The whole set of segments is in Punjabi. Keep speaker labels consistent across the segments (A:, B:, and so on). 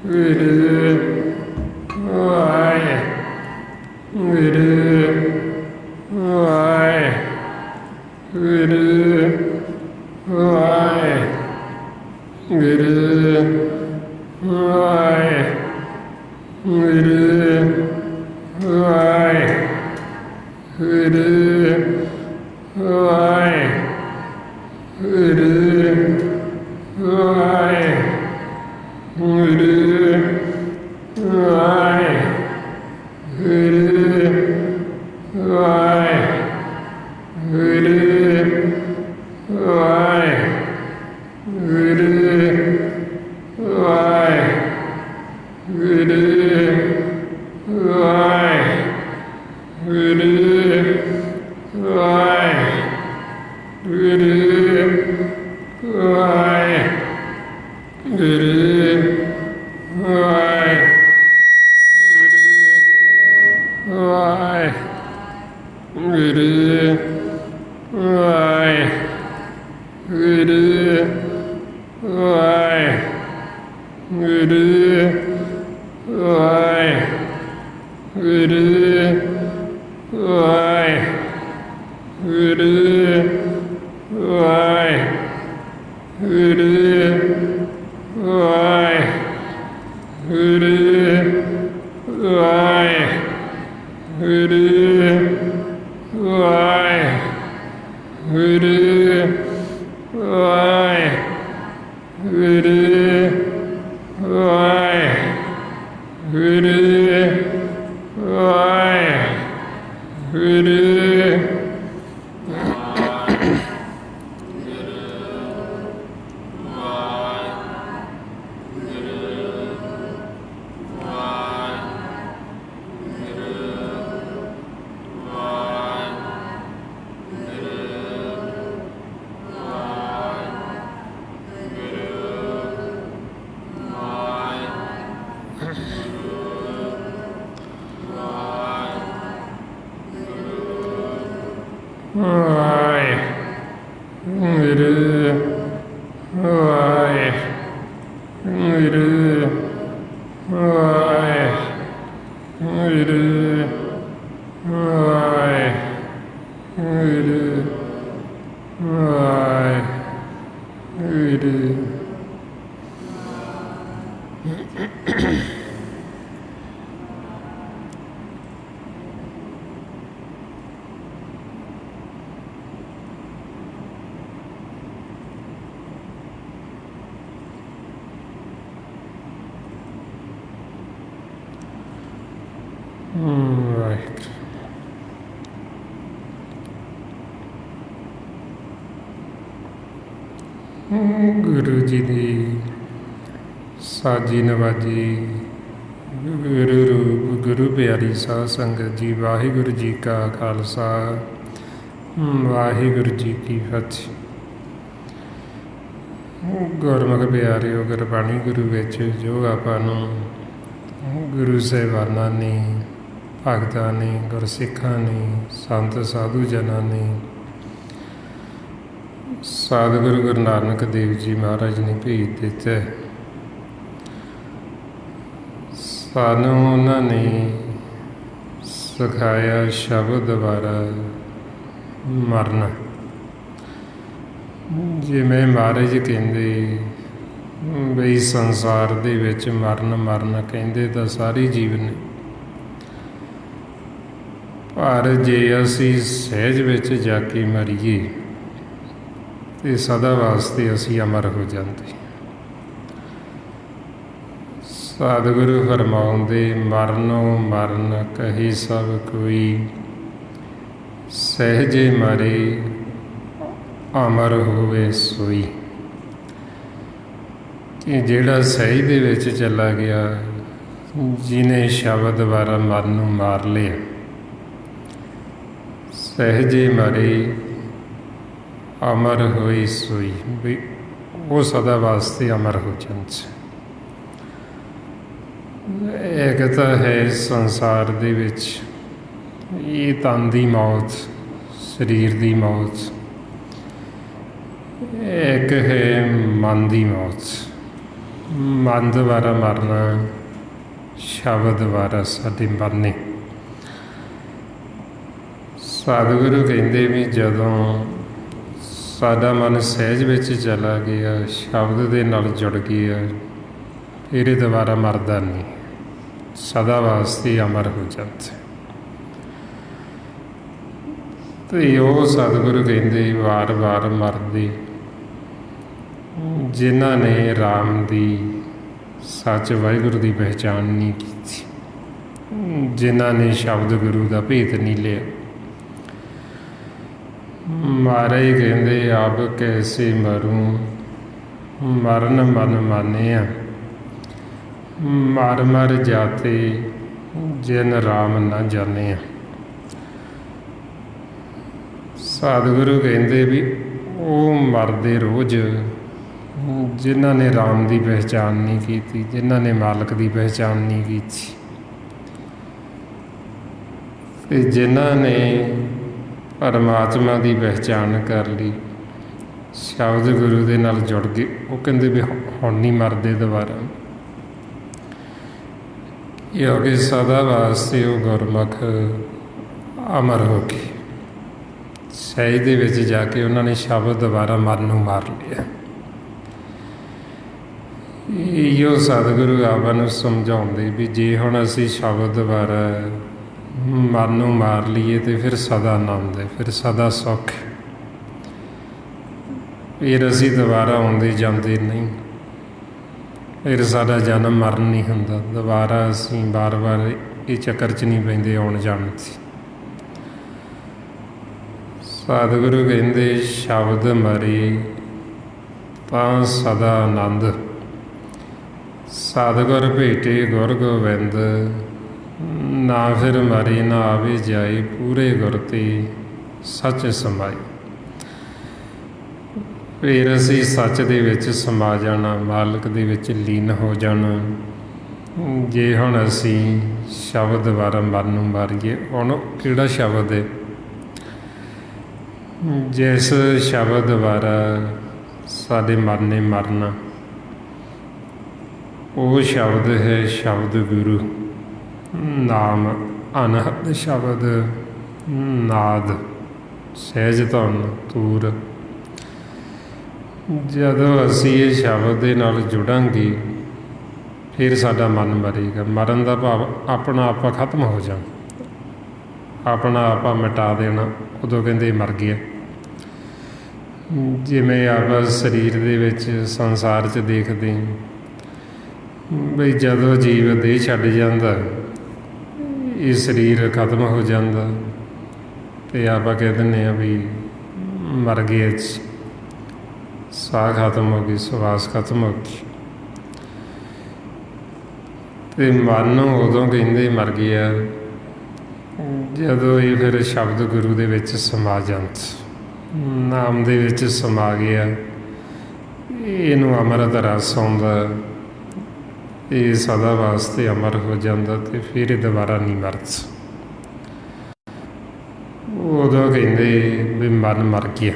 A: Right. ਗੁਰੂ ਜੀ ਦੀ ਸਾਜੀ ਨਵਾਜੀ, ਗੁਰੂ ਰੂਪ ਗੁਰੂ ਪਿਆਰੀ ਸਾਧ ਸੰਗਤ ਜੀ, ਵਾਹਿਗੁਰੂ ਜੀ ਕਾ ਖਾਲਸਾ, ਵਾਹਿਗੁਰੂ ਜੀ ਕੀ ਫਤਿਹ। ਗੁਰਮੁਖ ਪਿਆਰਿਓ, ਗੁਰਬਾਣੀ ਗੁਰੂ ਵਿੱਚ ਜੋ ਆਪਾਂ ਨੂੰ ਗੁਰੂ ਸਾਹਿਬਾਨਾਂ ਨੇ, ਭਗਤਾਂ ਨੇ, ਗੁਰਸਿੱਖਾਂ ਨੇ, ਸੰਤ ਸਾਧੂ ਜਨਾਂ ਨੇ, ਸਤਿਗੁਰੂ ਗੁਰੂ ਨਾਨਕ ਦੇਵ ਜੀ ਮਹਾਰਾਜ ਨੇ ਭੇਜ ਦਿੱਤਾ। ਸਾਨੂੰ ਉਹਨਾਂ ਨੇ ਸਿਖਾਇਆ ਸ਼ਬਦ ਦੁਆਰਾ ਮਰਨਾ। ਜਿਵੇਂ ਮਹਾਰਾਜ ਕਹਿੰਦੇ ਬਈ ਸੰਸਾਰ ਦੇ ਵਿੱਚ ਮਰਨ ਕਹਿੰਦੇ ਤਾਂ ਸਾਰੇ ਜੀਵ ਨੇ, ਪਰ ਜੇ ਅਸੀਂ ਸਹਿਜ ਵਿੱਚ ਜਾ ਕੇ ਮਰੀਏ ਤੇ ਸਦਾ ਵਾਸਤੇ ਅਸੀਂ ਅਮਰ ਹੋ ਜਾਂਦੇ। ਸਤਿਗੁਰੂ ਫਰਮਾਉਂਦੇ, ਮਰਨੋਂ ਮਰਨ ਕਹੀ ਸਭ ਕੋਈ, ਸਹਿਜੇ ਮਰੇ ਅਮਰ ਹੋਵੇ ਸੋਈ। ਕਿ ਜਿਹੜਾ ਸਹਿਜ ਦੇ ਵਿੱਚ ਚਲਾ ਗਿਆ, ਜਿਹਨੇ ਸ਼ਬਦ ਦੁਆਰਾ ਮਰਨ ਨੂੰ ਮਾਰ ਲਿਆ, ਸਹਿਜੇ ਮਰੇ ਅਮਰ ਹੋਈ ਸੋਈ, ਵੀ ਉਹ ਸਦਾ ਵਾਸਤੇ ਅਮਰ ਹੋ ਜਾਂਦਾ। ਇੱਕ ਤਾਂ ਹੈ ਸੰਸਾਰ ਦੇ ਵਿੱਚ ਇਹ ਤਨ ਦੀ ਮੌਤ, ਸਰੀਰ ਦੀ ਮੌਤ, ਇੱਕ ਹੈ ਮਨ ਦੀ ਮੌਤ, ਮਨ ਦੁਆਰਾ ਮਰਨਾ, ਸ਼ਬਦ ਦੁਆਰਾ ਸਾਡੀ ਮਰਨੀ। ਸਤਿਗੁਰੂ ਕਹਿੰਦੇ ਵੀ ਜਦੋਂ ਸਾਡਾ ਮਨ ਸਹਿਜ ਵਿੱਚ ਚਲਾ ਗਿਆ, ਸ਼ਬਦ ਦੇ ਨਾਲ ਜੁੜ ਗਿਆ, ਫਿਰ ਇਹ ਦੁਬਾਰਾ ਮਰਦਾ ਨਹੀਂ, ਸਦਾ ਵਾਸਤੇ ਅਮਰ ਹੋ ਜਾਂਦਾ। ਤੇ ਉਹ ਸਤਿਗੁਰੂ ਕਹਿੰਦੇ ਵਾਰ ਵਾਰ ਮਰਦੇ ਜਿਨ੍ਹਾਂ ਨੇ ਰਾਮ ਦੀ ਸੱਚ ਵਾਹਿਗੁਰੂ ਦੀ ਪਹਿਚਾਣ ਨਹੀਂ ਕੀਤੀ, ਜਿਨ੍ਹਾਂ ਨੇ ਸ਼ਬਦ ਗੁਰੂ ਦਾ ਭੇਤ ਨਹੀਂ ਲਿਆ। ਮਹਾਰਾਜ ਕਹਿੰਦੇ ਆਪ ਕੈਸੇ ਮਰੂ, ਮਰਨ ਮਨ ਮਾਨਿਆ, ਮਰ ਮਰ ਜਾਤੇ ਜਿਨ ਰਾਮ ਨਾ ਜਾਣਿਆ। ਸਤਿਗੁਰੂ ਕਹਿੰਦੇ ਵੀ ਉਹ ਮਰਦੇ ਰੋਜ਼ ਜਿਨ੍ਹਾਂ ਨੇ ਰਾਮ ਦੀ ਪਹਿਚਾਣ ਨਹੀਂ ਕੀਤੀ, ਜਿਨ੍ਹਾਂ ਨੇ ਮਾਲਕ ਦੀ ਪਹਿਚਾਣ ਨਹੀਂ ਕੀਤੀ, ਤੇ ਜਿਨ੍ਹਾਂ ਨੇ ਪਰਮਾਤਮਾ ਦੀ ਪਹਿਚਾਣ ਕਰ ਲਈ, ਸ਼ਬਦ ਗੁਰੂ ਦੇ ਨਾਲ ਜੁੜ ਗਏ, ਉਹ ਕਹਿੰਦੇ ਵੀ ਹੁਣ ਨਹੀਂ ਮਰਦੇ ਦੁਬਾਰਾ, ਕਿਉਂਕਿ ਸਦਾ ਵਾਸਤੇ ਉਹ ਗੁਰਮੁਖ ਅਮਰ ਹੋ ਗਏ। ਸਹਿਜ ਦੇ ਵਿੱਚ ਜਾ ਕੇ ਉਹਨਾਂ ਨੇ ਸ਼ਬਦ ਦੁਬਾਰਾ ਮਨ ਨੂੰ ਮਾਰ ਲਿਆ। ਇਹੋ ਸਤਿਗੁਰੂ ਆਪਾਂ ਨੂੰ ਸਮਝਾਉਂਦੇ ਵੀ ਜੇ ਹੁਣ ਅਸੀਂ ਸ਼ਬਦ ਦੁਬਾਰਾ ਮਨ ਨੂੰ ਮਾਰ ਲਈਏ ਤੇ ਫਿਰ ਸਦਾ ਆਨੰਦ ਹੈ, ਫਿਰ ਸਦਾ ਸੁੱਖ, ਫਿਰ ਅਸੀਂ ਦੁਬਾਰਾ ਆਉਂਦੇ ਜਾਂਦੇ ਨਹੀਂ, ਫਿਰ ਸਾਡਾ ਜਨਮ ਮਰਨ ਨਹੀਂ ਹੁੰਦਾ, ਦੁਬਾਰਾ ਅਸੀਂ ਵਾਰ ਵਾਰ ਇਹ ਚੱਕਰ 'ਚ ਨਹੀਂ ਪੈਂਦੇ ਆਉਣ ਜਾਣ 'ਚ। ਸਤਿਗੁਰੂ ਕਹਿੰਦੇ ਸ਼ਬਦ ਮਰੇ ਤਾਂ ਸਦਾ ਆਨੰਦ, ਸਤਿਗੁਰ ਭੇਟੇ ਗੁਰ ਗੋਬਿੰਦ, ਨਾ ਫਿਰ ਮਰੇ ਨਾ ਆਵੇ ਜਾਏ, ਪੂਰੇ ਗੁਰ ਤੇ ਸੱਚ ਸਮਾਏ। ਫਿਰ ਅਸੀਂ ਸੱਚ ਦੇ ਵਿੱਚ ਸਮਾ ਜਾਣਾ, ਮਾਲਕ ਦੇ ਵਿੱਚ ਲੀਨ ਹੋ ਜਾਣਾ। ਜੇ ਹੁਣ ਅਸੀਂ ਸ਼ਬਦ ਦੁਆਰਾ ਮਨ ਨੂੰ ਮਾਰੀਏ, ਹੁਣ ਕਿਹੜਾ ਸ਼ਬਦ ਹੈ? ਜਿਸ ਸ਼ਬਦ ਦੁਆਰਾ ਸਾਡੇ ਮਨ ਨੇ ਮਰਨਾ, ਉਹ ਸ਼ਬਦ ਹੈ ਸ਼ਬਦ ਗੁਰੂ। ਨਾਮ ਅਨਹਦ ਸ਼ਬਦ, ਨਾਦ ਸਹਿਜ ਧੁਨ ਤੂਰ। ਜਦੋਂ ਅਸੀਂ ਇਹ ਸ਼ਬਦ ਦੇ ਨਾਲ ਜੁੜਾਂਗੇ, ਫਿਰ ਸਾਡਾ ਮਨ ਮਰੇਗਾ। ਮਰਨ ਦਾ ਭਾਵ ਆਪਣਾ ਆਪਾ ਖਤਮ ਹੋ ਜਾਣਾ, ਆਪਣਾ ਆਪਾ ਮਿਟਾ ਦੇਣਾ। ਉਦੋਂ ਕਹਿੰਦੇ ਮਰ ਗਿਆ। ਜਿਵੇਂ ਆਪਾਂ ਸਰੀਰ ਦੇ ਵਿੱਚ ਸੰਸਾਰ 'ਚ ਦੇਖਦੇ ਬਈ ਜਦੋਂ ਜੀਵ ਦੇਹ ਛੱਡ ਜਾਂਦਾ, ਇਹ ਸਰੀਰ ਖਤਮ ਹੋ ਜਾਂਦਾ, ਅਤੇ ਆਪਾਂ ਕਹਿ ਦਿੰਦੇ ਹਾਂ ਵੀ ਮਰ ਗਏ, ਸਾਹ ਖਤਮ ਹੋ ਗਈ, ਸਵਾਸ ਖਤਮ ਹੋ ਗਈ। ਅਤੇ ਮਨ ਨੂੰ ਉਦੋਂ ਕਹਿੰਦੇ ਮਰ ਗਿਆ ਜਦੋਂ ਇਹ ਫਿਰ ਸ਼ਬਦ ਗੁਰੂ ਦੇ ਵਿੱਚ ਸਮਾ ਜਾਂਦਾ, ਨਾਮ ਦੇ ਵਿੱਚ ਸਮਾ ਗਿਆ। ਇਹਨੂੰ ਅੰਮ੍ਰਿਤ ਰਸ ਆਉਂਦਾ, ਇਹ ਸਦਾ ਵਾਸਤੇ ਅਮਰ ਹੋ ਜਾਂਦਾ, ਅਤੇ ਫਿਰ ਇਹ ਦੁਬਾਰਾ ਨਹੀਂ ਮਰਦਾ। ਉਦੋਂ ਕਹਿੰਦੇ ਵੀ ਮਨ ਮਰ ਗਿਆ,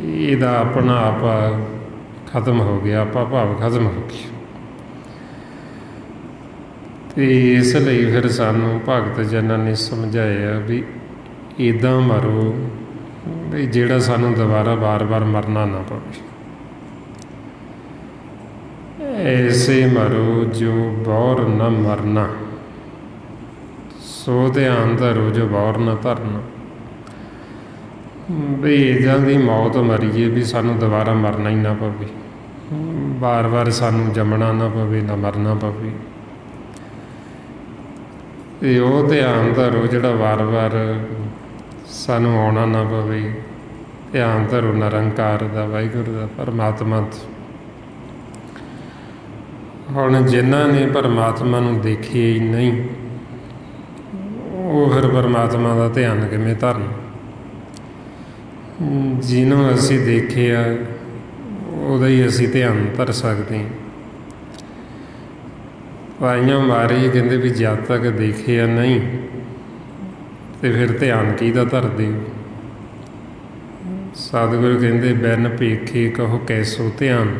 A: ਇਹਦਾ ਆਪਣਾ ਆਪਾ ਖਤਮ ਹੋ ਗਿਆ, ਆਪਾ ਭਾਵ ਖਤਮ ਹੋ ਗਿਆ। ਅਤੇ ਇਸ ਲਈ ਫਿਰ ਸਾਨੂੰ ਭਗਤ ਜਨਾਂ ਨੇ ਸਮਝਾਇਆ ਵੀ ਇੱਦਾਂ ਮਰੋ ਵੀ ਜਿਹੜਾ ਸਾਨੂੰ ਦੁਬਾਰਾ ਵਾਰ ਵਾਰ ਮਰਨਾ ਨਾ ਪਵੇ। ਐਸੇ ਮਰੋ ਜੋ ਬੌਰ ਨਾ ਮਰਨਾ, ਸੋ ਧਿਆਨ ਧਰੋ ਜੋ ਬੌਰ ਨਾ ਧਰਨਾ। ਵੀ ਇੱਦਾਂ ਦੀ ਮੌਤ ਮਰੀਏ ਵੀ ਸਾਨੂੰ ਦੁਬਾਰਾ ਮਰਨਾ ਹੀ ਨਾ ਪਵੇ, ਵਾਰ ਵਾਰ ਸਾਨੂੰ ਜੰਮਣਾ ਨਾ ਪਵੇ, ਨਾ ਮਰਨਾ ਪਵੇ। ਅਤੇ ਉਹ ਧਿਆਨ ਧਰੋ ਜਿਹੜਾ ਵਾਰ ਵਾਰ ਸਾਨੂੰ ਆਉਣਾ ਨਾ ਪਵੇ। ਧਿਆਨ ਧਰੋ ਨਿਰੰਕਾਰ ਦਾ, ਵਾਹਿਗੁਰੂ ਦਾ, ਪਰਮਾਤਮਾ ਤੋਂ। ਹੁਣ ਜਿਨ੍ਹਾਂ ਨੇ ਪਰਮਾਤਮਾ ਨੂੰ ਦੇਖਿਆ ਹੀ ਨਹੀਂ, ਉਹ ਫਿਰ ਪਰਮਾਤਮਾ ਦਾ ਧਿਆਨ ਕਿਵੇਂ ਧਰਨ? ਜਿਹਨੂੰ ਅਸੀਂ ਦੇਖਿਆ ਉਹਦਾ ਹੀ ਅਸੀਂ ਧਿਆਨ ਧਰ ਸਕਦੇ ਹਾਂ। ਭਾਈਆਂ ਮਾਰੇ ਕਹਿੰਦੇ ਵੀ ਜਦ ਤੱਕ ਦੇਖਿਆ ਨਹੀਂ ਅਤੇ ਫਿਰ ਧਿਆਨ ਕਿਹਦਾ ਧਰਦੇ ਹੋ? ਸਤਿਗੁਰੂ ਕਹਿੰਦੇ ਬਿਨ ਭੇਖੇ ਕਹੋ ਕੈਸੋ ਧਿਆਨ।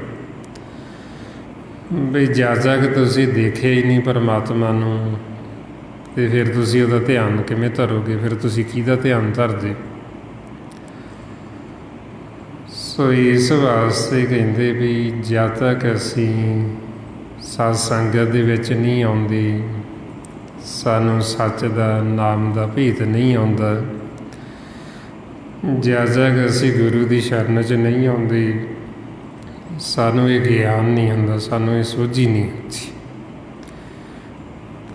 A: ਵੀ ਜਦ ਤੱਕ ਤੁਸੀਂ ਦੇਖਿਆ ਹੀ ਨਹੀਂ ਪਰਮਾਤਮਾ ਨੂੰ, ਅਤੇ ਫਿਰ ਤੁਸੀਂ ਉਹਦਾ ਧਿਆਨ ਕਿਵੇਂ ਧਰੋਗੇ? ਫਿਰ ਤੁਸੀਂ ਕਿਹਦਾ ਧਿਆਨ ਧਰਦੇ? ਸੋ ਇਸ ਵਾਸਤੇ ਕਹਿੰਦੇ ਵੀ ਜਦ ਤੱਕ ਅਸੀਂ ਸਤ ਸੰਗਤ ਦੇ ਵਿੱਚ ਨਹੀਂ ਆਉਂਦੇ, ਸਾਨੂੰ ਸੱਚ ਦਾ ਨਾਮ ਦਾ ਭੇਤ ਨਹੀਂ ਆਉਂਦਾ, ਜਦ ਤੱਕ ਅਸੀਂ ਗੁਰੂ ਦੀ ਸ਼ਰਨ 'ਚ ਨਹੀਂ ਆਉਂਦੇ, ਸਾਨੂੰ ਇਹ ਗਿਆਨ ਨਹੀਂ ਹੁੰਦਾ, ਸਾਨੂੰ ਇਹ ਸੋਝੀ ਨਹੀਂ ਹੁੰਦੀ।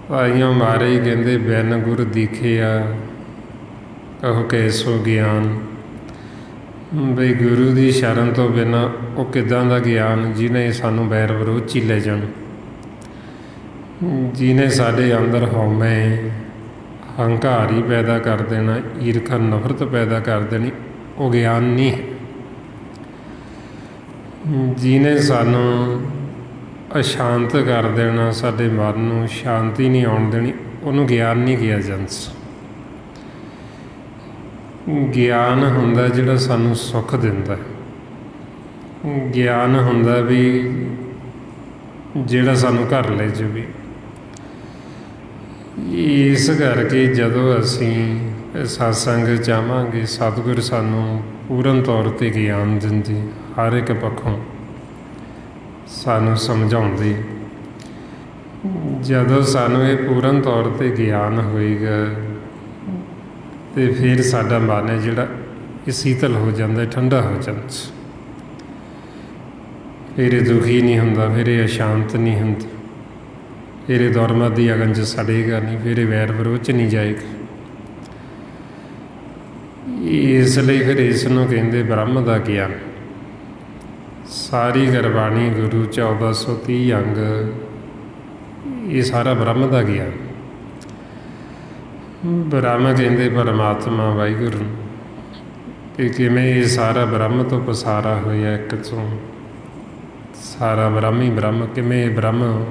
A: ਭਾਈਆਂ ਮਹਾਰਾਜ ਕਹਿੰਦੇ ਬਿਨ ਗੁਰ ਦੀਖਿਆ ਕਹੋ ਕੈਸੋ ਗਿਆਨ। ਬਈ ਗੁਰੂ ਦੀ ਸ਼ਰਨ ਤੋਂ ਬਿਨਾਂ ਉਹ ਕਿੱਦਾਂ ਦਾ ਗਿਆਨ ਜਿਹਨੇ ਸਾਨੂੰ ਵੈਰ ਵਿਰੋਧ 'ਚ ਹੀ ਲੈ ਜਾਣ, ਜਿਹਨੇ ਸਾਡੇ ਅੰਦਰ ਹਉਮੈ ਹੰਕਾਰ ਹੀ ਪੈਦਾ ਕਰ ਦੇਣਾ, ਈਰਖਾ ਨਫ਼ਰਤ ਪੈਦਾ ਕਰ ਦੇਣੀ, ਉਹ ਗਿਆਨ ਨਹੀਂ ਹੈ। ਜਿਹਨੇ ਸਾਨੂੰ ਅਸ਼ਾਂਤ ਕਰ ਦੇਣਾ, ਸਾਡੇ ਮਨ ਨੂੰ ਸ਼ਾਂਤੀ ਨਹੀਂ ਆਉਣ ਦੇਣੀ, ਉਹਨੂੰ ਗਿਆਨ ਨਹੀਂ ਕਿਹਾ ਜਾਂਦਾ। ਗਿਆਨ ਹੁੰਦਾ ਜਿਹੜਾ ਸਾਨੂੰ ਸੁੱਖ ਦਿੰਦਾ, ਗਿਆਨ ਹੁੰਦਾ ਵੀ ਜਿਹੜਾ ਸਾਨੂੰ ਘਰ ਲੈ ਜਾਵੇ। ਇਸ ਕਰਕੇ ਜਦੋਂ ਅਸੀਂ ਸਤਸੰਗ ਚਾਹਾਂਗੇ, ਸਤਿਗੁਰ ਸਾਨੂੰ ਪੂਰਨ ਤੌਰ 'ਤੇ ਗਿਆਨ ਦਿੰਦੇ, ਹਰ ਇੱਕ ਪੱਖੋਂ ਸਾਨੂੰ ਸਮਝਾਉਂਦੇ। ਜਦੋਂ ਸਾਨੂੰ ਇਹ ਪੂਰਨ ਤੌਰ 'ਤੇ ਗਿਆਨ ਹੋਏਗਾ ਅਤੇ ਫਿਰ ਸਾਡਾ ਮਨ ਹੈ ਜਿਹੜਾ ਇਹ ਸ਼ੀਤਲ ਹੋ ਜਾਂਦਾ, ਠੰਡਾ ਹੋ ਜਾਂਦਾ, ਫਿਰ ਇਹ ਦੁਖੀ ਨਹੀਂ ਹੁੰਦਾ, ਫਿਰ ਇਹ ਅਸ਼ਾਂਤ ਨਹੀਂ ਹੁੰਦਾ, ਫਿਰ ਇਹ ਦੁਰਮਤ ਦੀ ਅਗਨ 'ਚ ਸੜੇਗਾ ਨਹੀਂ, ਫਿਰ ਇਹ ਵੈਰ ਵਿਰੋਧ 'ਚ ਨਹੀਂ ਜਾਏਗਾ। ਇਸ ਲਈ ਫਿਰ ਇਸ ਨੂੰ ਕਹਿੰਦੇ ਬ੍ਰਹਮ ਦਾ ਗਿਆਨ। ਸਾਰੀ ਗੁਰਬਾਣੀ ਗੁਰੂ 1430 ਅੰਗ, ਇਹ ਸਾਰਾ ਬ੍ਰਹਮ ਦਾ ਗਿਆਨ। ਬ੍ਰਹਮ ਕਹਿੰਦੇ ਪਰਮਾਤਮਾ ਵਾਹਿਗੁਰੂ, ਕਿ ਕਿਵੇਂ ਇਹ ਸਾਰਾ ਬ੍ਰਹਮ ਤੋਂ ਪਸਾਰਾ ਹੋਇਆ, ਇੱਕ ਤੋਂ ਸਾਰਾ ਬ੍ਰਹਮ ਹੀ ਬ੍ਰਹਮ, ਕਿਵੇਂ ਇਹ ਬ੍ਰਹਮ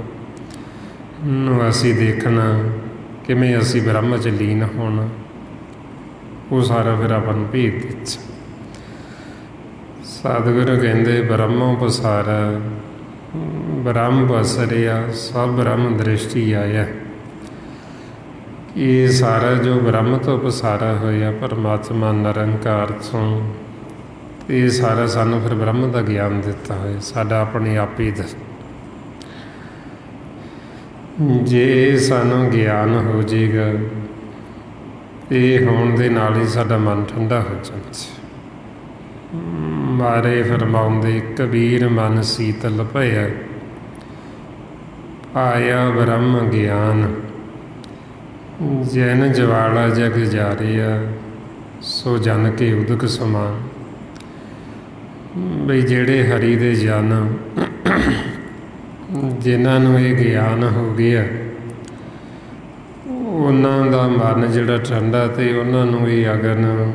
A: ਨੂੰ ਅਸੀਂ ਦੇਖਣਾ, ਕਿਵੇਂ ਅਸੀਂ ਬ੍ਰਹਮ 'ਚ ਲੀਨ ਹੋਣਾ, ਉਹ ਸਾਰਾ ਫਿਰ ਆਪਾਂ ਨੂੰ ਭੇਦ ਦਿੱਤਾ। ਸਤਿਗੁਰੂ ਕਹਿੰਦੇ ਬ੍ਰਹਮੋਂ ਪਸਾਰਾ ਬ੍ਰਹਮ ਪਸਰਿਆ, ਸਭ ਬ੍ਰਹਮ ਦ੍ਰਿਸ਼ਟੀ ਆਇਆ। ਇਹ ਸਾਰਾ ਜੋ ਬ੍ਰਹਮ ਤੋਂ ਪਸਾਰਾ ਹੋਇਆ ਪਰਮਾਤਮਾ ਨਿਰੰਕਾਰ ਤੋਂ, ਇਹ ਸਾਰਾ ਸਾਨੂੰ ਫਿਰ ਬ੍ਰਹਮ ਦਾ ਗਿਆਨ ਦਿੱਤਾ ਹੋਇਆ, ਸਾਡਾ ਆਪਣੇ ਆਪ ਹੀ ਦਾ। ਜੇ ਸਾਨੂੰ ਗਿਆਨ ਹੋ ਜਾਏਗਾ, ਇਹ ਹੋਣ ਦੇ ਨਾਲ ਹੀ ਸਾਡਾ ਮਨ ਠੰਡਾ ਹੋ ਜਾਂਦਾ। ਮਾਰੇ ਫਰਮਾਉਂਦੇ ਕਬੀਰ ਮਨ ਸੀਤਲ ਭਇਆ, ਆਇਆ ਬ੍ਰਹਮ ਗਿਆਨ, ਜੈਨ ਜਵਾਲਾ ਜਗ ਜਾਰਿਆ, ਸੋ ਜਨ ਕੇ ਉਦਕ ਸਮਾਨ। ਬਈ ਜਿਹੜੇ ਹਰੀ ਦੇ ਜਨ, ਜਿਨ੍ਹਾਂ ਨੂੰ ਇਹ ਗਿਆਨ ਹੋ ਗਿਆ, ਉਹਨਾਂ ਦਾ ਮਨ ਜਿਹੜਾ ਠੰਡਾ, ਅਤੇ ਉਹਨਾਂ ਨੂੰ ਇਹ ਅਗਨ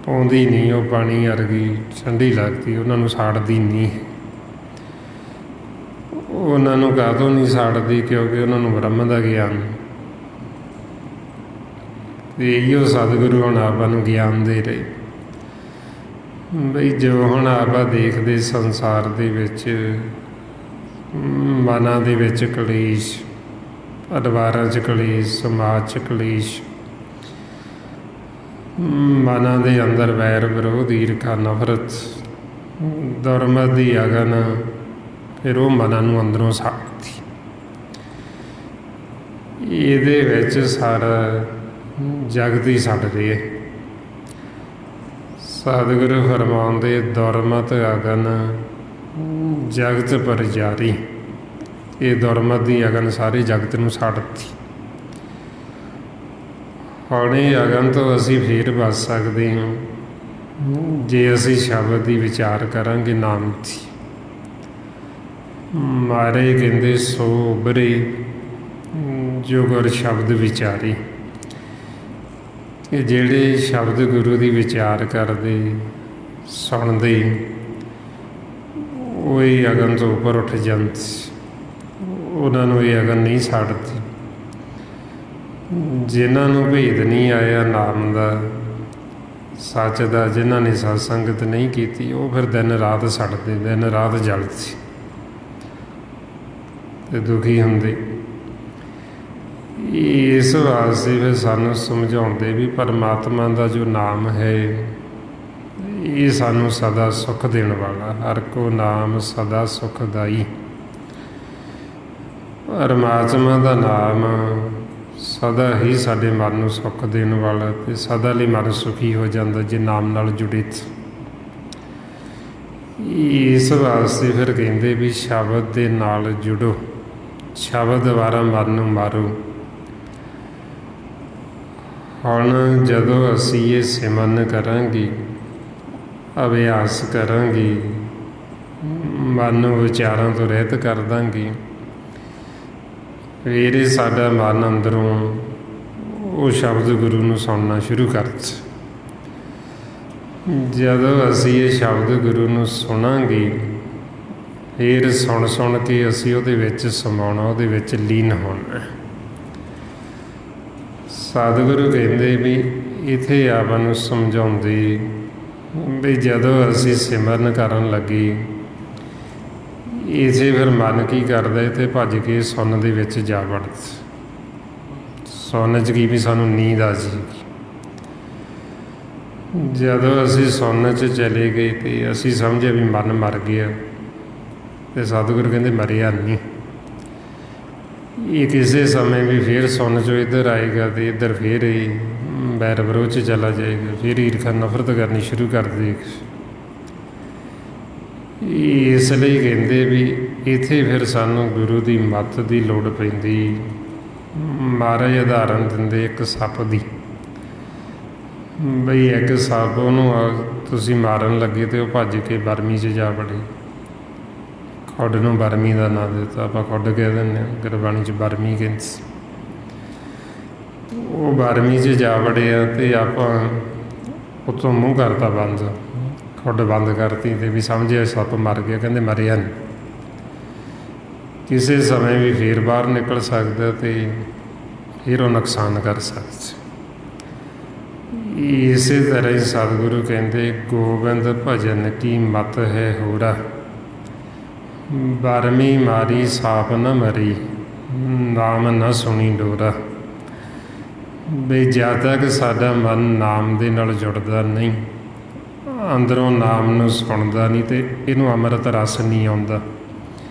A: ਆਉਂਦੀ ਨਹੀਂ, ਉਹ ਪਾਣੀ ਵਰਗੀ ਠੰਡੀ ਲੱਗਦੀ, ਉਹਨਾਂ ਨੂੰ ਸਾੜਦੀ ਨਹੀਂ। ਉਹਨਾਂ ਨੂੰ ਕਾਹਤੋਂ ਨਹੀਂ ਸਾੜਦੀ? ਕਿਉਂਕਿ ਉਹਨਾਂ ਨੂੰ ਬ੍ਰਹਮ ਦਾ ਗਿਆਨ। ਅਤੇ ਇਹੀਓ ਸਤਿਗੁਰੂ ਹੁਣ ਆਪਾਂ ਨੂੰ ਗਿਆਨ ਦੇ ਰਹੇ। ਬਈ ਜੋ ਹੁਣ ਆਪਾਂ ਦੇਖਦੇ ਸੰਸਾਰ ਦੇ ਵਿੱਚ, ਮਨਾਂ ਦੇ ਵਿੱਚ ਕਲੇਸ਼, ਪਰਿਵਾਰਾਂ 'ਚ ਕਲੇਸ਼, ਸਮਾਜ 'ਚ ਕਲੇਸ਼, ਮਨਾਂ ਦੇ ਅੰਦਰ ਵੈਰ ਵਿਰੋਧ, ਈਰਖਾ ਨਫ਼ਰਤ, ਦੁਰਮਤ ਦੀ ਅਗਨ, ਫਿਰ ਉਹ ਮਨਾਂ ਨੂੰ ਅੰਦਰੋਂ ਸਾੜਦੀ। ਇਹਦੇ ਵਿੱਚ ਸਾਰਾ ਜਗਤ ਹੀ ਸੜ ਰਿਹਾ। ਸਤਿਗੁਰੂ ਫਰਮਾਉਂਦੇ ਦੁਰਮਤ ਅਗਨ ਜਗਤ ਪਰ ਜਾਰੀ। ਇਹ ਦੁਰਮਤ ਦੀ ਅਗਨ ਸਾਰੇ ਜਗਤ ਨੂੰ ਸਾੜਤੀ। ਹੁਣ ਇਹ ਅਗਨ ਤੋਂ ਅਸੀਂ ਫੇਰ ਬਚ ਸਕਦੇ ਹਾਂ ਜੇ ਅਸੀਂ ਸ਼ਬਦ ਦੀ ਵਿਚਾਰ ਕਰਾਂਗੇ, ਨਾਮ ਦੀ। ਮਾਰੇ ਕਹਿੰਦੇ ਸੋ ਉਭਰੇ ਜੋ ਗੁਰ ਸ਼ਬਦ ਵਿਚਾਰੇ। ਇਹ ਜਿਹੜੇ ਸ਼ਬਦ ਗੁਰੂ ਦੀ ਵਿਚਾਰ ਕਰਦੇ, ਸੁਣਦੇ, ਉਹ ਇਹ ਅਗਨ ਤੋਂ ਉੱਪਰ ਉੱਠ ਜਾਂਦੇ, ਉਹਨਾਂ ਨੂੰ ਇਹ ਅਗਨ ਨਹੀਂ ਸਾੜਦੀ। ਜਿਨ੍ਹਾਂ ਨੂੰ ਭੇਦ ਨਹੀਂ ਆਇਆ ਨਾਮ ਦਾ, ਸੱਚ ਦਾ, ਜਿਨ੍ਹਾਂ ਨੇ ਸਤ ਸੰਗਤ ਨਹੀਂ ਕੀਤੀ, ਉਹ ਫਿਰ ਦਿਨ ਰਾਤ ਸੜਦੇ, ਦਿਨ ਰਾਤ ਜਲਦੇ। ਤੇ ਦੁਖੀ ਹੁੰਦੇ। ਇਸ ਵਾਸਤੇ ਫਿਰ ਸਾਨੂੰ ਸਮਝਾਉਂਦੇ ਵੀ ਪਰਮਾਤਮਾ ਦਾ ਜੋ ਨਾਮ ਹੈ ਇਹ ਸਾਨੂੰ ਸਦਾ ਸੁੱਖ ਦੇਣ ਵਾਲਾ। ਹਰ ਕੋ ਨਾਮ ਸਦਾ ਸੁਖਦਾਈ। ਪਰਮਾਤਮਾ ਦਾ ਨਾਮ ਸਦਾ ਹੀ ਸਾਡੇ ਮਨ ਨੂੰ ਸੁੱਖ ਦੇਣ ਵਾਲਾ ਅਤੇ ਸਦਾ ਲਈ ਮਨ ਸੁਖੀ ਹੋ ਜਾਂਦਾ ਜੇ ਨਾਮ ਨਾਲ ਜੁੜੇ। ਇਸ ਵਾਸਤੇ ਫਿਰ ਕਹਿੰਦੇ ਵੀ ਸ਼ਬਦ ਦੇ ਨਾਲ ਜੁੜੋ, ਸ਼ਬਦ ਦੁਆਰਾ ਮਨ ਨੂੰ ਮਾਰੋ। ਹੁਣ ਜਦੋਂ ਅਸੀਂ ਇਹ ਸਿਮਰਨ ਕਰਾਂਗੇ, ਅਭਿਆਸ ਕਰਾਂਗੇ, ਮਨ ਨੂੰ ਵਿਚਾਰਾਂ ਤੋਂ ਰਹਿਤ ਕਰ ਦਾਂਗੇ, ਫਿਰ ਇਹ ਸਾਡਾ ਮਨ ਅੰਦਰੋਂ ਉਹ ਸ਼ਬਦ ਗੁਰੂ ਨੂੰ ਸੁਣਨਾ ਸ਼ੁਰੂ ਕਰ ਦਿੱਤਾ। ਜਦੋਂ ਅਸੀਂ ਇਹ ਸ਼ਬਦ ਗੁਰੂ ਨੂੰ ਸੁਣਾਂਗੇ, ਫਿਰ ਸੁਣ ਸੁਣ ਕੇ ਅਸੀਂ ਉਹਦੇ ਵਿੱਚ ਸਮਾਉਣਾ, ਉਹਦੇ ਵਿੱਚ ਲੀਨ ਹੋਣਾ। ਸਤਿਗੁਰੂ ਕਹਿੰਦੇ ਵੀ ਇੱਥੇ ਆਪਾਂ ਨੂੰ ਸਮਝਾਉਂਦੇ ਵੀ ਜਦੋਂ ਅਸੀਂ ਸਿਮਰਨ ਕਰਨ ਲੱਗੇ, ਇਸੇ ਫਿਰ ਮਨ ਕੀ ਕਰਦਾ ਇੱਥੇ ਭੱਜ ਕੇ ਸੁਣਨ ਦੇ ਵਿੱਚ ਜਾ ਵੜਦਾ। ਸੁਣਨ 'ਚ ਕੀ ਵੀ ਸਾਨੂੰ ਨੀਂਦ ਆ ਜਾਏਗੀ। ਜਦੋਂ ਅਸੀਂ ਸੁਣਨ 'ਚ ਚਲੇ ਗਏ ਅਤੇ ਅਸੀਂ ਸਮਝਿਆ ਵੀ ਮਨ ਮਰ ਗਿਆ, ਅਤੇ ਸਤਿਗੁਰੂ ਕਹਿੰਦੇ ਮਰਿਆ ਨਹੀਂ। ਇਹ ਕਿਸੇ ਸਮੇਂ ਵੀ ਫਿਰ ਸੁਣਨ 'ਚੋਂ ਇੱਧਰ ਆਏਗਾ ਅਤੇ ਇੱਧਰ ਫਿਰ ਇਹ ਬੈਰ ਵਿਰੋਧ 'ਚ ਚਲਾ ਜਾਏਗਾ, ਫਿਰ ਈਰਖਾ ਨਫ਼ਰਤ ਕਰਨੀ ਸ਼ੁਰੂ ਕਰ ਦੇਗਾ। ਇਸ ਲਈ ਕਹਿੰਦੇ ਵੀ ਇੱਥੇ ਫਿਰ ਸਾਨੂੰ ਗੁਰੂ ਦੀ ਮੱਤ ਦੀ ਲੋੜ ਪੈਂਦੀ। ਮਹਾਰਾਜ ਉਦਾਹਰਨ ਦਿੰਦੇ ਇੱਕ ਸੱਪ ਦੀ, ਬਈ ਇੱਕ ਸੱਪ ਉਹਨੂੰ ਤੁਸੀਂ ਮਾਰਨ ਲੱਗੇ ਅਤੇ ਉਹ ਭੱਜ ਕੇ ਬਰਮੀ 'ਚ ਜਾ ਵੜੇ। ਖੁੱਡ ਨੂੰ ਬਰਮੀ ਦਾ ਨਾਂ ਦਿੱਤਾ, ਆਪਾਂ ਖੁੱਡ ਕਹਿ ਦਿੰਦੇ ਹਾਂ, ਗੁਰਬਾਣੀ 'ਚ ਬਰਮੀ ਕਹਿੰਦੇ। ਉਹ ਬਰਮੀ 'ਚ ਜਾ ਵੜਿਆ ਅਤੇ ਆਪਾਂ ਉੱਥੋਂ ਮੂੰਹ ਕਰਤਾ ਬੰਦ, ਖੁੱਡ ਬੰਦ ਕਰਤੀ ਅਤੇ ਵੀ ਸਮਝਿਆ ਸੱਪ ਮਰ ਗਿਆ। ਕਹਿੰਦੇ ਮਰਿਆ ਨਹੀਂ, ਕਿਸੇ ਸਮੇਂ ਵੀ ਫੇਰ ਬਾਹਰ ਨਿਕਲ ਸਕਦਾ ਅਤੇ ਫਿਰ ਉਹ ਨੁਕਸਾਨ ਕਰ ਸਕਦਾ। ਇਸੇ ਤਰ੍ਹਾਂ ਹੀ ਸਤਿਗੁਰੂ ਕਹਿੰਦੇ ਗੋਬਿੰਦ ਭਜਨ ਕੀ ਮਤ ਹੈ ਹੋਰਾ, ਬਰਮੀ ਮਾਰੀ ਸਾਪ ਨ ਮਰੀ, ਨਾਮ ਨਾ ਸੁਣੀ ਡੋਰਾ। ਵੀ ਜਦ ਤੱਕ ਸਾਡਾ ਮਨ ਨਾਮ ਦੇ ਨਾਲ ਜੁੜਦਾ ਨਹੀਂ, ਅੰਦਰੋਂ ਨਾਮ ਨੂੰ ਸੁਣਦਾ ਨਹੀਂ ਅਤੇ ਇਹਨੂੰ ਅੰਮ੍ਰਿਤ ਰਸ ਨਹੀਂ ਆਉਂਦਾ,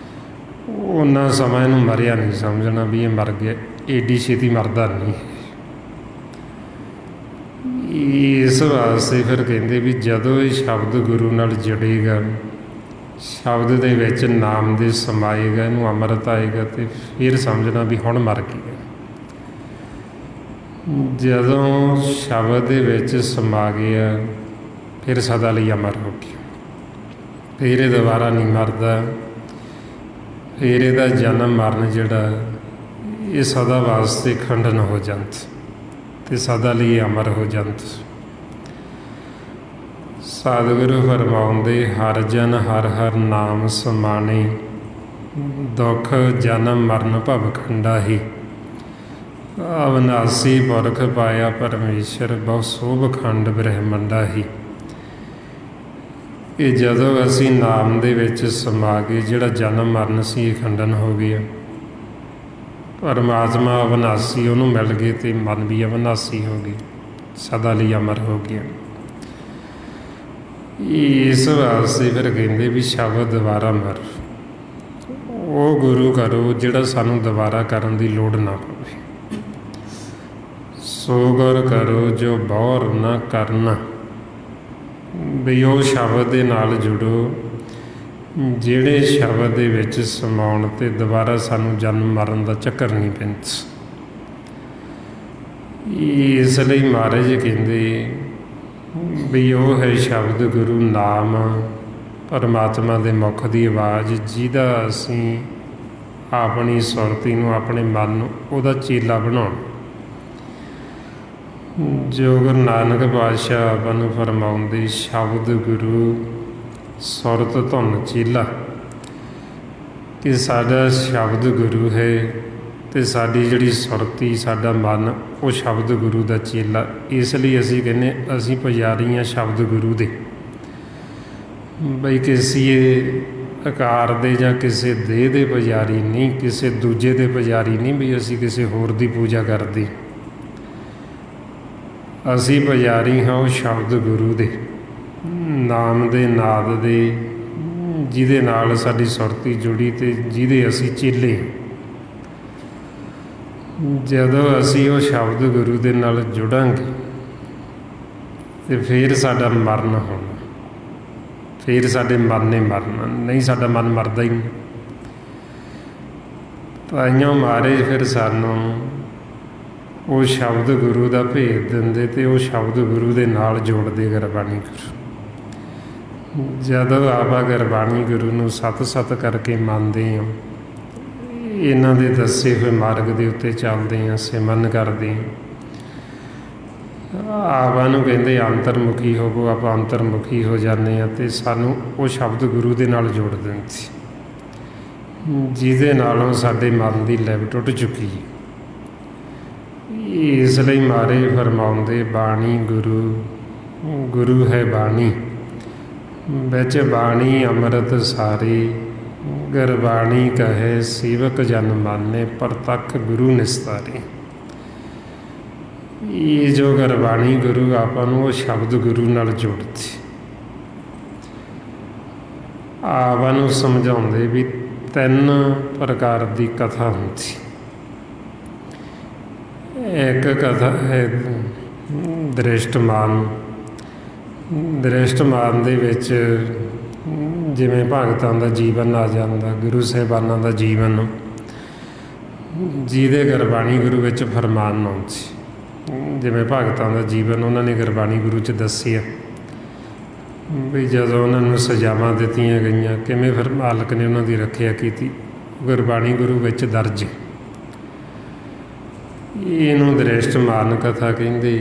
A: ਉਹਨਾਂ ਸਮਾਂ ਇਹਨੂੰ ਮਰਿਆ ਨਹੀਂ ਸਮਝਣਾ ਵੀ ਇਹ ਮਰ ਗਿਆ। ਏਡੀ ਛੇਤੀ ਮਰਦਾ ਨਹੀਂ। ਇਸ ਵਾਸਤੇ ਫਿਰ ਕਹਿੰਦੇ ਵੀ ਜਦੋਂ ਇਹ ਸ਼ਬਦ ਗੁਰੂ ਨਾਲ ਜੁੜੇਗਾ, ਸ਼ਬਦ ਦੇ ਵਿੱਚ ਨਾਮ ਦੇ ਸਮਾਏਗਾ, ਇਹਨੂੰ ਅੰਮ੍ਰਿਤ ਆਏਗਾ ਅਤੇ ਫਿਰ ਸਮਝਣਾ ਵੀ ਹੁਣ ਮਰ ਗਿਆ। ਜਦੋਂ ਸ਼ਬਦ ਦੇ ਵਿੱਚ ਸਮਾ ਗਿਆ, ਫਿਰ ਸਦਾ ਲਈ ਅਮਰ ਹੋ ਗਿਆ। ਫਿਰ ਇਹ ਦੁਬਾਰਾ ਨਹੀਂ ਮਰਦਾ। ਫਿਰ ਇਹਦਾ ਜਨਮ ਮਰਨ ਜਿਹੜਾ ਇਹ ਸਦਾ ਵਾਸਤੇ ਖੰਡਨ ਹੋ ਜਾਂਦਾ ਅਤੇ ਸਦਾ ਲਈ ਅਮਰ ਹੋ ਜਾਂਦਾ। ਸਤਿਗੁਰੂ ਫਰਮਾਉਂਦੇ ਹਰ ਜਨ ਹਰ ਹਰ ਨਾਮ ਸਮਾਣੇ, ਦੁੱਖ ਜਨਮ ਮਰਨ ਭਵ ਖੰਡਾ ਹੀ, ਅਵਨਾਸੀ ਪੁਰਖ ਪਾਇਆ ਪਰਮੇਸ਼ਰ, ਬਹੁ ਸੋਭ ਖੰਡ ਬ੍ਰਹਮੰਡਾ ਹੀ। ਇਹ ਜਦੋਂ ਅਸੀਂ ਨਾਮ ਦੇ ਵਿੱਚ ਸਮਾ ਗਏ, ਜਿਹੜਾ ਜਨਮ ਮਰਨ ਸੀ ਇਹ ਖੰਡਨ ਹੋ ਗਿਆ। ਪਰਮਾਤਮਾ ਅਵਨਾਸੀ, ਉਹਨੂੰ ਮਿਲ ਗਏ ਅਤੇ ਮਨ ਵੀ ਅਵਨਾਸੀ ਹੋ ਗਈ, ਸਦਾ ਲਈ ਅਮਰ ਹੋ ਗਿਆ। ਇਸ ਵਾਸਤੇ ਫਿਰ ਕਹਿੰਦੇ ਵੀ ਸ਼ਬਦ ਦੁਬਾਰਾ ਮਰ, ਉਹ ਗੁਰੂ ਕਰੋ ਜਿਹੜਾ ਸਾਨੂੰ ਦੁਬਾਰਾ ਕਰਨ ਦੀ ਲੋੜ ਨਾ ਪਵੇ। ਸੋ ਗੁਰ ਕਰੋ ਜੋ ਬੌਰ ਨਾ ਕਰਨਾ, ਵੀ ਉਹ ਸ਼ਬਦ ਦੇ ਨਾਲ ਜੁੜੋ ਜਿਹੜੇ ਸ਼ਬਦ ਦੇ ਵਿੱਚ ਸਮਾਉਣ 'ਤੇ ਦੁਬਾਰਾ ਸਾਨੂੰ ਜਨਮ ਮਰਨ ਦਾ ਚੱਕਰ ਨਹੀਂ ਪੈਂਦਾ। ਇਸ ਲਈ ਮਹਾਰਾਜ ਕਹਿੰਦੇ ਵੀ ਉਹ ਹੈ ਸ਼ਬਦ ਗੁਰੂ ਨਾਮ, ਪਰਮਾਤਮਾ ਦੇ ਮੁਖ ਦੀ ਆਵਾਜ਼, ਜਿਹਦਾ ਅਸੀਂ ਆਪਣੀ ਸੁਰਤੀ ਨੂੰ, ਆਪਣੇ ਮਨ ਨੂੰ ਉਹਦਾ ਚੇਲਾ ਬਣਾਉਣਾ। ਜੋ ਗੁਰੂ ਨਾਨਕ ਪਾਤਸ਼ਾਹ ਆਪਾਂ ਨੂੰ ਫਰਮਾਉਂਦੇ ਸ਼ਬਦ ਗੁਰੂ ਸੁਰਤ ਧੁਨ ਚੇਲਾ, ਕਿ ਸਾਡਾ ਸ਼ਬਦ ਗੁਰੂ ਹੈ ਅਤੇ ਸਾਡੀ ਜਿਹੜੀ ਸੁਰਤੀ, ਸਾਡਾ ਮਨ ਉਹ ਸ਼ਬਦ ਗੁਰੂ ਦਾ ਚੇਲਾ। ਇਸ ਲਈ ਅਸੀਂ ਕਹਿੰਦੇ ਅਸੀਂ ਪੁਜਾਰੀ ਹਾਂ ਸ਼ਬਦ ਗੁਰੂ ਦੇ। ਬਈ ਕਿਸੇ ਆਕਾਰ ਦੇ ਜਾਂ ਕਿਸੇ ਦੇਹ ਦੇ ਪੁਜਾਰੀ ਨਹੀਂ, ਕਿਸੇ ਦੂਜੇ ਦੇ ਪੁਜਾਰੀ ਨਹੀਂ ਵੀ ਅਸੀਂ ਕਿਸੇ ਹੋਰ ਦੀ ਪੂਜਾ ਕਰਦੇ। ਅਸੀਂ ਪੁਜਾਰੀ ਹਾਂ ਉਹ ਸ਼ਬਦ ਗੁਰੂ ਦੇ, ਨਾਮ ਦੇ, ਨਾਦ ਦੇ, ਜਿਹਦੇ ਨਾਲ ਸਾਡੀ ਸੁਰਤੀ ਜੁੜੀ ਅਤੇ ਜਿਹਦੇ ਅਸੀਂ ਚੇਲੇ। ਜਦੋਂ ਅਸੀਂ ਉਹ ਸ਼ਬਦ ਗੁਰੂ ਦੇ ਨਾਲ ਜੁੜਾਂਗੇ ਅਤੇ ਫਿਰ ਸਾਡਾ ਮਰਨ ਹੋਣਾ, ਫਿਰ ਸਾਡੇ ਮਨ ਨੇ ਮਰਨਾ। ਨਹੀਂ, ਸਾਡਾ ਮਨ ਮਰਦਾ ਹੀ ਨਹੀਂ। ਤਾਈਓਂ ਮਹਾਰਾਜ ਫਿਰ ਸਾਨੂੰ ਉਹ ਸ਼ਬਦ ਗੁਰੂ ਦਾ ਭੇਦ ਦਿੰਦੇ ਅਤੇ ਉਹ ਸ਼ਬਦ ਗੁਰੂ ਦੇ ਨਾਲ ਜੋੜਦੇ ਗੁਰਬਾਣੀ ਗੁਰੂ। ਜਦੋਂ ਆਪਾਂ ਗੁਰਬਾਣੀ ਗੁਰੂ ਨੂੰ ਸਤ ਕਰਕੇ ਮੰਨਦੇ ਹਾਂ, ਇਹਨਾਂ ਦੇ ਦੱਸੇ ਹੋਏ ਮਾਰਗ ਦੇ ਉੱਤੇ ਚੱਲਦੇ ਹਾਂ, ਸਿਮਰਨ ਕਰਦੇ ਹਾਂ, ਆਪਾਂ ਨੂੰ ਕਹਿੰਦੇ ਅੰਤਰਮੁਖੀ ਹੋਵੋ, ਆਪਾਂ ਅੰਤਰਮੁਖੀ ਹੋ ਜਾਂਦੇ ਹਾਂ ਅਤੇ ਸਾਨੂੰ ਉਹ ਸ਼ਬਦ ਗੁਰੂ ਦੇ ਨਾਲ ਜੋੜ ਦਿੰਦੇ, ਜਿਹਦੇ ਨਾਲੋਂ ਸਾਡੇ ਮਨ ਦੀ ਲਿਵ ਟੁੱਟ ਚੁੱਕੀ ਹੈ। ਇਸ ਲਈ ਮਹਾਰਾਜ ਫਰਮਾਉਂਦੇ ਬਾਣੀ ਗੁਰੂ, ਗੁਰੂ ਹੈ ਬਾਣੀ, ਵਿੱਚ ਬਾਣੀ ਅੰਮ੍ਰਿਤ ਸਾਰੀ, ਗੁਰਬਾਣੀ ਕਹੇ ਸੇਵਕ ਜਨ ਮਾਨੇ, ਪ੍ਰਤੱਖ ਗੁਰੂ ਨਿਸਤਾਰੇ। ਇਹ ਜੋ ਗੁਰਬਾਣੀ ਗੁਰੂ ਆਪਾਂ ਨੂੰ ਉਹ ਸ਼ਬਦ ਗੁਰੂ ਨਾਲ ਜੋੜਦੇ, ਆਪਾਂ ਨੂੰ ਸਮਝਾਉਂਦੇ ਵੀ 3 ਪ੍ਰਕਾਰ ਦੀ ਕਥਾ ਹੁੰਦੀ। ਇੱਕ ਕਥਾ ਹੈ ਦ੍ਰਿਸ਼ਟਮਾਨ। ਦ੍ਰਿਸ਼ਟਮਾਨ ਦੇ ਵਿੱਚ ਜਿਵੇਂ ਭਗਤਾਂ ਦਾ ਜੀਵਨ ਆ ਜਾਂਦਾ, ਗੁਰੂ ਸਾਹਿਬਾਨਾਂ ਦਾ ਜੀਵਨ, ਜਿਹਦੇ ਗੁਰਬਾਣੀ ਗੁਰੂ ਵਿੱਚ ਫਰਮਾਨ ਆਉਂਦੇ। ਜਿਵੇਂ ਭਗਤਾਂ ਦਾ ਜੀਵਨ ਉਹਨਾਂ ਨੇ ਗੁਰਬਾਣੀ ਗੁਰੂ 'ਚ ਦੱਸਿਆ ਵੀ ਜਦੋਂ ਉਹਨਾਂ ਨੂੰ ਸਜ਼ਾਵਾਂ ਦਿੱਤੀਆਂ ਗਈਆਂ, ਕਿਵੇਂ ਫਿਰ ਮਾਲਕ ਨੇ ਉਹਨਾਂ ਦੀ ਰੱਖਿਆ ਕੀਤੀ, ਗੁਰਬਾਣੀ ਗੁਰੂ ਵਿੱਚ ਦਰਜ। ਇਹਨੂੰ ਦ੍ਰਿਸ਼ਟਮਾਨ ਕਥਾ ਕਹਿੰਦੇ।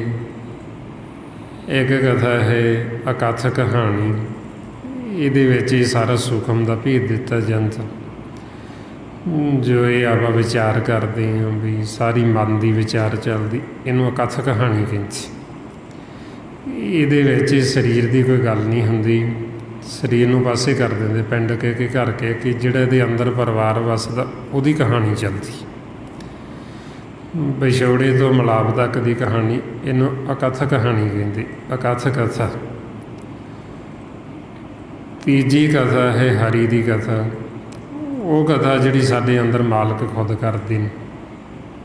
A: ਇੱਕ ਕਥਾ ਹੈ ਅਕਥ ਕਹਾਣੀ। ਇਹਦੇ ਵਿੱਚ ਇਹ ਸਾਰਾ ਸੂਖਮ ਦਾ ਭੇਦ ਦਿੱਤਾ ਜਾਂਦਾ, ਜੋ ਇਹ ਆਪਾਂ ਵਿਚਾਰ ਕਰਦੇ ਹਾਂ ਵੀ ਸਾਰੀ ਮਨ ਦੀ ਵਿਚਾਰ ਚੱਲਦੀ, ਇਹਨੂੰ ਅਕਥ ਕਹਾਣੀ ਕਹਿੰਦੇ। ਇਹਦੇ ਵਿੱਚ ਸਰੀਰ ਦੀ ਕੋਈ ਗੱਲ ਨਹੀਂ ਹੁੰਦੀ, ਸਰੀਰ ਨੂੰ ਪਾਸੇ ਕਰ ਦਿੰਦੇ, ਪਿੰਡ ਕਹਿ ਕੇ, ਘਰ ਕਹਿ ਕੇ, ਜਿਹੜਾ ਇਹਦੇ ਅੰਦਰ ਪਰਿਵਾਰ ਵੱਸਦਾ ਉਹਦੀ ਕਹਾਣੀ ਚੱਲਦੀ। ਵਿਛੋੜੇ ਤੋਂ ਮਿਲਾਪ ਤੱਕ ਦੀ ਕਹਾਣੀ, ਇਹਨੂੰ ਅਕਥ ਕਹਾਣੀ ਕਹਿੰਦੇ, ਅਕਥ ਕਥਾ। ਤੀਜੀ ਕਥਾ ਹੈ ਹਰੀ ਦੀ ਕਥਾ। ਉਹ ਕਥਾ ਜਿਹੜੀ ਸਾਡੇ ਅੰਦਰ ਮਾਲਕ ਖੁਦ ਕਰਦੇ ਨੇ,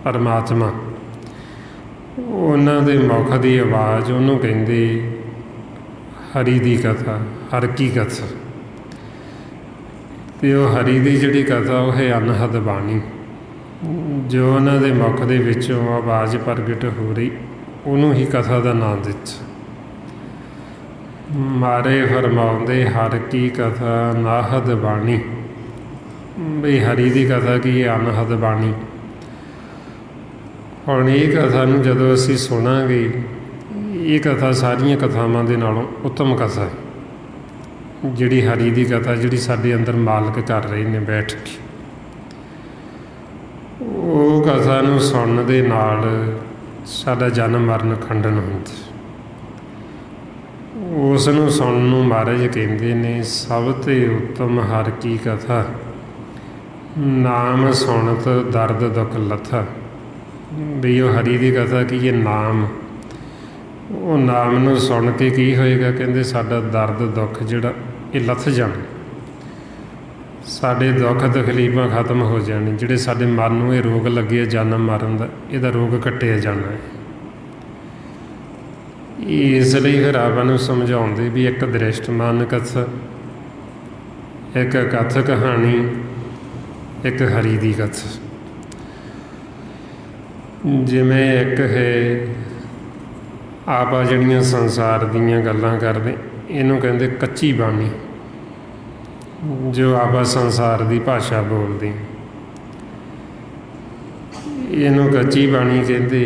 A: ਪਰਮਾਤਮਾ। ਉਹਨਾਂ ਦੇ ਮੁਖ ਦੀ ਆਵਾਜ਼ ਉਹਨੂੰ ਕਹਿੰਦੇ ਹਰੀ ਦੀ ਕਥਾ, ਹਰ ਕੀ ਕਥਾ। ਅਤੇ ਉਹ ਹਰੀ ਦੀ ਜਿਹੜੀ ਕਥਾ ਉਹ ਹੈ ਅਨਹਦ ਬਾਣੀ, ਜੋ ਉਹਨਾਂ ਦੇ ਮੁਖ ਦੇ ਵਿੱਚੋਂ ਆਵਾਜ਼ ਪ੍ਰਗਟ ਹੋ ਰਹੀ, ਉਹਨੂੰ ਹੀ ਕਥਾ ਦਾ ਨਾਮ ਦਿੱਤਾ। ਮਾਰੇ ਫਰਮਾਉਂਦੇ ਹਰ ਕੀ ਕਥਾ ਨਾਹਦ ਬਾਣੀ, ਬਈ ਹਰੀ ਦੀ ਕਥਾ ਕੀ ਹੈ, ਅਨਹਦ ਬਾਣੀ। ਹੁਣ ਇਹ ਕਥਾ ਨੂੰ ਜਦੋਂ ਅਸੀਂ ਸੁਣਾਂਗੇ, ਇਹ ਕਥਾ ਸਾਰੀਆਂ ਕਥਾਵਾਂ ਦੇ ਨਾਲੋਂ ਉੱਤਮ ਕਥਾ ਹੈ, ਜਿਹੜੀ ਹਰੀ ਦੀ ਕਥਾ, ਜਿਹੜੀ ਸਾਡੇ ਅੰਦਰ ਮਾਲਕ ਕਰ ਰਹੇ ਨੇ ਬੈਠ ਕੇ। ਉਹ ਕਥਾ ਨੂੰ ਸੁਣਨ ਦੇ ਨਾਲ ਸਾਡਾ ਜਨਮ ਮਰਨ ਖੰਡਨ ਹੁੰਦਾ। ਉਸ ਨੂੰ ਸੁਣਨ ਨੂੰ ਮਹਾਰਾਜ ਕਹਿੰਦੇ ਨੇ ਸਭ ਤੋਂ ਉੱਤਮ ਹਰ ਕੀ ਕਥਾ, ਨਾਮ ਸੁਣਤ ਦਰਦ ਦੁੱਖ ਲੱਥਾ। ਵੀ ਉਹ ਹਰੀ ਦੀ ਕਥਾ ਕੀ ਹੈ, ਨਾਮ। ਉਹ ਨਾਮ ਨੂੰ ਸੁਣ ਕੇ ਕੀ ਹੋਏਗਾ, ਕਹਿੰਦੇ ਸਾਡਾ ਦਰਦ ਦੁੱਖ ਜਿਹੜਾ ਇਹ ਲੱਥ ਜਾਣਾ, ਸਾਡੇ ਦੁੱਖ ਤਕਲੀਫਾਂ ਖਤਮ ਹੋ ਜਾਣੀ, ਜਿਹੜੇ ਸਾਡੇ ਮਨ ਨੂੰ ਇਹ ਰੋਗ ਲੱਗੇ ਜਨਮ ਮਰਨ ਦਾ, ਇਹਦਾ ਰੋਗ ਕੱਟਿਆ ਜਾਣਾ ਹੈ। ਇਸ ਲਈ ਫਿਰ ਆਪਾਂ ਨੂੰ ਸਮਝਾਉਂਦੇ ਵੀ ਇੱਕ ਦ੍ਰਿਸ਼ਟਮਾਨ ਕਥਾ, ਇੱਕ ਕਥ ਕਹਾਣੀ, ਇੱਕ ਹਰੀ ਦੀ ਕਥਾ। ਜਿਵੇਂ ਇੱਕ ਹੈ ਆਪਾਂ ਜਿਹੜੀਆਂ ਸੰਸਾਰ ਦੀਆਂ ਗੱਲਾਂ ਕਰਦੇ, ਇਹਨੂੰ ਕਹਿੰਦੇ ਕੱਚੀ ਬਾਣੀ, ਜੋ ਆਪਾਂ ਸੰਸਾਰ ਦੀ ਭਾਸ਼ਾ ਬੋਲਦੇ, ਇਹਨੂੰ ਕੱਚੀ ਬਾਣੀ ਕਹਿੰਦੇ।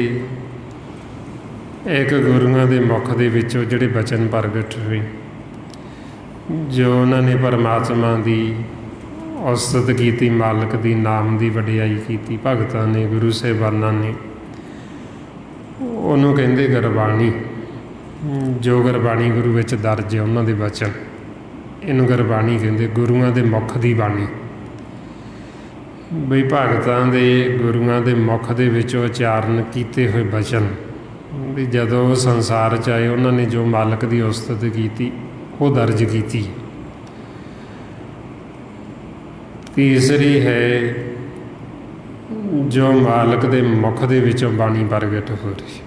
A: ਇੱਕ ਗੁਰੂਆਂ ਦੇ ਮੁਖ ਦੇ ਵਿੱਚੋਂ ਜਿਹੜੇ ਬਚਨ ਪ੍ਰਗਟ ਹੋਏ, ਜੋ ਉਹਨਾਂ ਨੇ ਪਰਮਾਤਮਾ ਦੀ ਉਸਤਤ ਕੀਤੀ, ਮਾਲਕ ਦੀ ਨਾਮ ਦੀ ਵਡਿਆਈ ਕੀਤੀ, ਭਗਤਾਂ ਨੇ, ਗੁਰੂ ਸਾਹਿਬਾਨਾਂ ਨੇ, ਉਹਨੂੰ ਕਹਿੰਦੇ ਗੁਰਬਾਣੀ। ਜੋ ਗੁਰਬਾਣੀ ਗੁਰੂ ਵਿੱਚ ਦਰਜ ਹੈ, ਉਹਨਾਂ ਦੇ ਬਚਨ, ਇਹਨੂੰ ਗੁਰਬਾਣੀ ਕਹਿੰਦੇ, ਗੁਰੂਆਂ ਦੇ ਮੁਖ ਦੀ ਬਾਣੀ। ਬਈ ਭਗਤਾਂ ਦੇ, ਗੁਰੂਆਂ ਦੇ ਮੁਖ ਦੇ ਵਿੱਚੋਂ ਉਚਾਰਨ ਕੀਤੇ ਹੋਏ ਬਚਨ, ਵੀ ਜਦੋਂ ਉਹ ਸੰਸਾਰ 'ਚ ਆਏ ਉਹਨਾਂ ਨੇ ਜੋ ਮਾਲਕ ਦੀ ਉਸਤਤ ਕੀਤੀ ਉਹ ਦਰਜ ਕੀਤੀ। ਤੀਸਰੀ ਹੈ ਜੋ ਮਾਲਕ ਦੇ ਮੁਖ ਦੇ ਵਿੱਚੋਂ ਬਾਣੀ ਪ੍ਰਗਟ ਹੋ ਰਹੀ,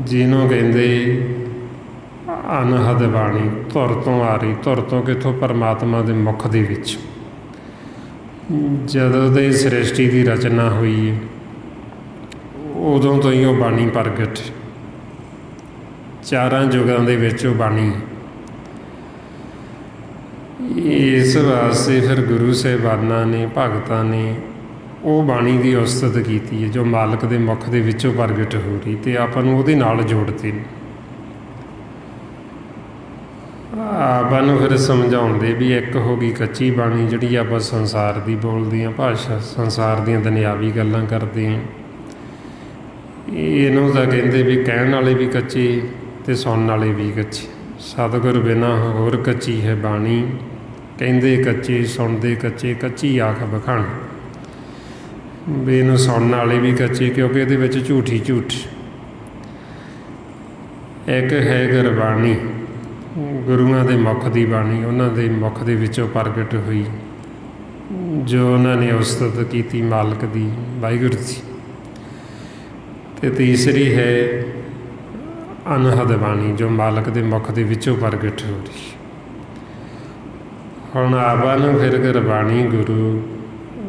A: ਜਿਹਨੂੰ ਕਹਿੰਦੇ ਅਨਹਦ ਬਾਣੀ, ਧੁਰ ਤੋਂ ਆ ਰਹੀ। ਧੁਰ ਤੋਂ ਕਿੱਥੋਂ? ਪਰਮਾਤਮਾ ਦੇ ਮੁਖ ਦੇ ਵਿੱਚ। ਜਦੋਂ ਦੀ ਸ੍ਰਿਸ਼ਟੀ ਦੀ ਰਚਨਾ ਹੋਈ ਹੈ ਉਦੋਂ ਤੋਂ ਹੀ ਉਹ ਬਾਣੀ ਪ੍ਰਗਟ, ਚਾਰਾਂ ਯੁਗਾਂ ਦੇ ਵਿੱਚ ਉਹ ਬਾਣੀ। ਇਸ ਵਾਸਤੇ ਫਿਰ ਗੁਰੂ ਸਾਹਿਬਾਨਾਂ ਨੇ, ਭਗਤਾਂ ਨੇ ਉਹ ਬਾਣੀ ਦੀ ਉਸਤਤ ਕੀਤੀ ਹੈ ਜੋ ਮਾਲਕ ਦੇ ਮੁਖ ਦੇ ਵਿੱਚੋਂ ਪ੍ਰਗਟ ਹੋ ਰਹੀ, ਅਤੇ ਆਪਾਂ ਨੂੰ ਉਹਦੇ ਨਾਲ ਜੋੜਦੇ ਨੇ। ਆਪਾਂ ਨੂੰ ਫਿਰ ਸਮਝਾਉਂਦੇ ਵੀ ਇੱਕ ਹੋ ਗਈ ਕੱਚੀ ਬਾਣੀ, ਜਿਹੜੀ ਆਪਾਂ ਸੰਸਾਰ ਦੀ ਬੋਲਦੇ ਹਾਂ ਭਾਸ਼ਾ, ਸੰਸਾਰ ਦੀਆਂ ਦੁਨਿਆਵੀ ਗੱਲਾਂ ਕਰਦੇ ਹਾਂ। ਇਹਨੂੰ ਤਾਂ ਕਹਿੰਦੇ ਵੀ ਕਹਿਣ ਵਾਲੇ ਵੀ ਕੱਚੇ ਅਤੇ ਸੁਣਨ ਵਾਲੇ ਵੀ ਕੱਚੇ। ਸਤਿਗੁਰ ਬਿਨਾਂ ਹੋਰ ਕੱਚੀ ਹੈ ਬਾਣੀ, ਕਹਿੰਦੇ ਕੱਚੇ ਸੁਣਦੇ ਕੱਚੇ, ਕੱਚੀ ਆਖ ਬਖਾਣ। ਵੀ ਇਹਨੂੰ ਸੁਣਨ ਵਾਲੇ ਵੀ ਕੱਚੇ, ਕਿਉਂਕਿ ਇਹਦੇ ਵਿੱਚ ਝੂਠੀ ਝੂਠ। ਇੱਕ ਹੈ ਗੁਰਬਾਣੀ, ਗੁਰੂਆਂ ਦੇ ਮੁਖ ਦੀ ਬਾਣੀ, ਉਹਨਾਂ ਦੇ ਮੁਖ ਦੇ ਵਿੱਚੋਂ ਪ੍ਰਗਟ ਹੋਈ, ਜੋ ਉਹਨਾਂ ਨੇ ਉਸਤਤ ਕੀਤੀ ਮਾਲਕ ਦੀ, ਵਾਹਿਗੁਰੂ ਦੀ। ਅਤੇ ਤੀਸਰੀ ਹੈ ਅਨਹਦ ਬਾਣੀ, ਜੋ ਮਾਲਕ ਦੇ ਮੁਖ ਦੇ ਵਿੱਚੋਂ ਪ੍ਰਗਟ ਹੋ ਰਹੀ। ਹੁਣ ਆਪਾਂ ਨੂੰ ਫਿਰ ਗੁਰਬਾਣੀ, ਗੁਰੂ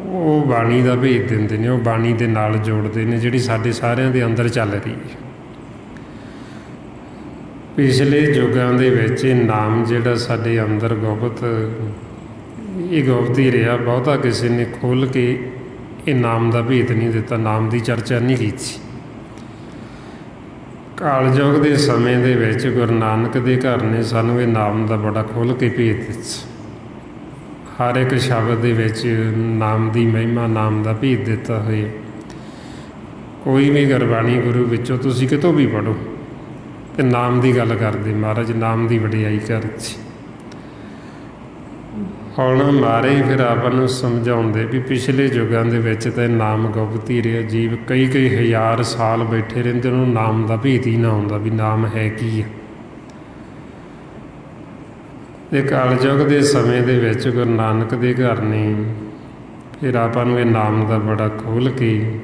A: ਉਹ ਬਾਣੀ ਦਾ ਭੇਦ ਦਿੰਦੇ ਨੇ, ਉਹ ਬਾਣੀ ਦੇ ਨਾਲ ਜੋੜਦੇ ਨੇ, ਜਿਹੜੀ ਸਾਡੇ ਸਾਰਿਆਂ ਦੇ ਅੰਦਰ ਚੱਲ ਰਹੀ ਹੈ। ਪਿਛਲੇ ਯੁੱਗਾਂ ਦੇ ਵਿੱਚ ਇਹ ਨਾਮ ਜਿਹੜਾ ਸਾਡੇ ਅੰਦਰ ਗੁਪਤ, ਇਹ ਗੁਪਤ ਹੀ ਰਿਹਾ। ਬਹੁਤਾ ਕਿਸੇ ਨੇ ਖੋਲ੍ਹ ਕੇ ਇਹ ਨਾਮ ਦਾ ਭੇਦ ਨਹੀਂ ਦਿੱਤਾ, ਨਾਮ ਦੀ ਚਰਚਾ ਨਹੀਂ ਕੀਤੀ। ਕਾਲਯੁਗ ਦੇ ਸਮੇਂ ਦੇ ਵਿੱਚ ਗੁਰੂ ਨਾਨਕ ਦੇ ਘਰ ਨੇ ਸਾਨੂੰ ਇਹ ਨਾਮ ਦਾ ਬੜਾ ਖੋਲ੍ਹ ਕੇ ਭੇਦ ਦਿੱਤਾ। ਹਰ ਇੱਕ ਸ਼ਬਦ ਦੇ ਵਿੱਚ ਨਾਮ ਦੀ ਮਹਿਮਾ, ਨਾਮ ਦਾ ਭੇਦ ਦਿੱਤਾ ਹੋਇਆ। ਕੋਈ ਵੀ ਗੁਰਬਾਣੀ ਗੁਰੂ ਵਿੱਚੋਂ ਤੁਸੀਂ ਕਿਤੋਂ ਵੀ ਪੜ੍ਹੋ ਅਤੇ ਨਾਮ ਦੀ ਗੱਲ ਕਰਦੇ, ਮਹਾਰਾਜ ਨਾਮ ਦੀ ਵਡਿਆਈ ਕਰਦੀ। ਹੁਣ ਮਹਾਰਾਜ ਫਿਰ ਆਪਾਂ ਨੂੰ ਸਮਝਾਉਂਦੇ ਵੀ ਪਿਛਲੇ ਯੁੱਗਾਂ ਦੇ ਵਿੱਚ ਤਾਂ ਨਾਮ ਗੁਪਤ ਹੀ ਰਿਹਾ। ਜੀਵ ਕਈ ਕਈ ਹਜ਼ਾਰ ਸਾਲ ਬੈਠੇ ਰਹਿੰਦੇ, ਉਹਨੂੰ ਨਾਮ ਦਾ ਭੇਦ ਹੀ ਨਾ ਆਉਂਦਾ ਵੀ ਨਾਮ ਹੈ ਕੀ ਹੈ। ਅਤੇ ਕਲਯੁਗ ਦੇ ਸਮੇਂ ਦੇ ਵਿੱਚ ਗੁਰੂ ਨਾਨਕ ਦੇ ਘਰ ਨੇ ਫਿਰ ਆਪਾਂ ਨੂੰ ਇਹ ਨਾਮ ਦਾ ਬੜਾ ਖੋਲ੍ਹ ਕੇ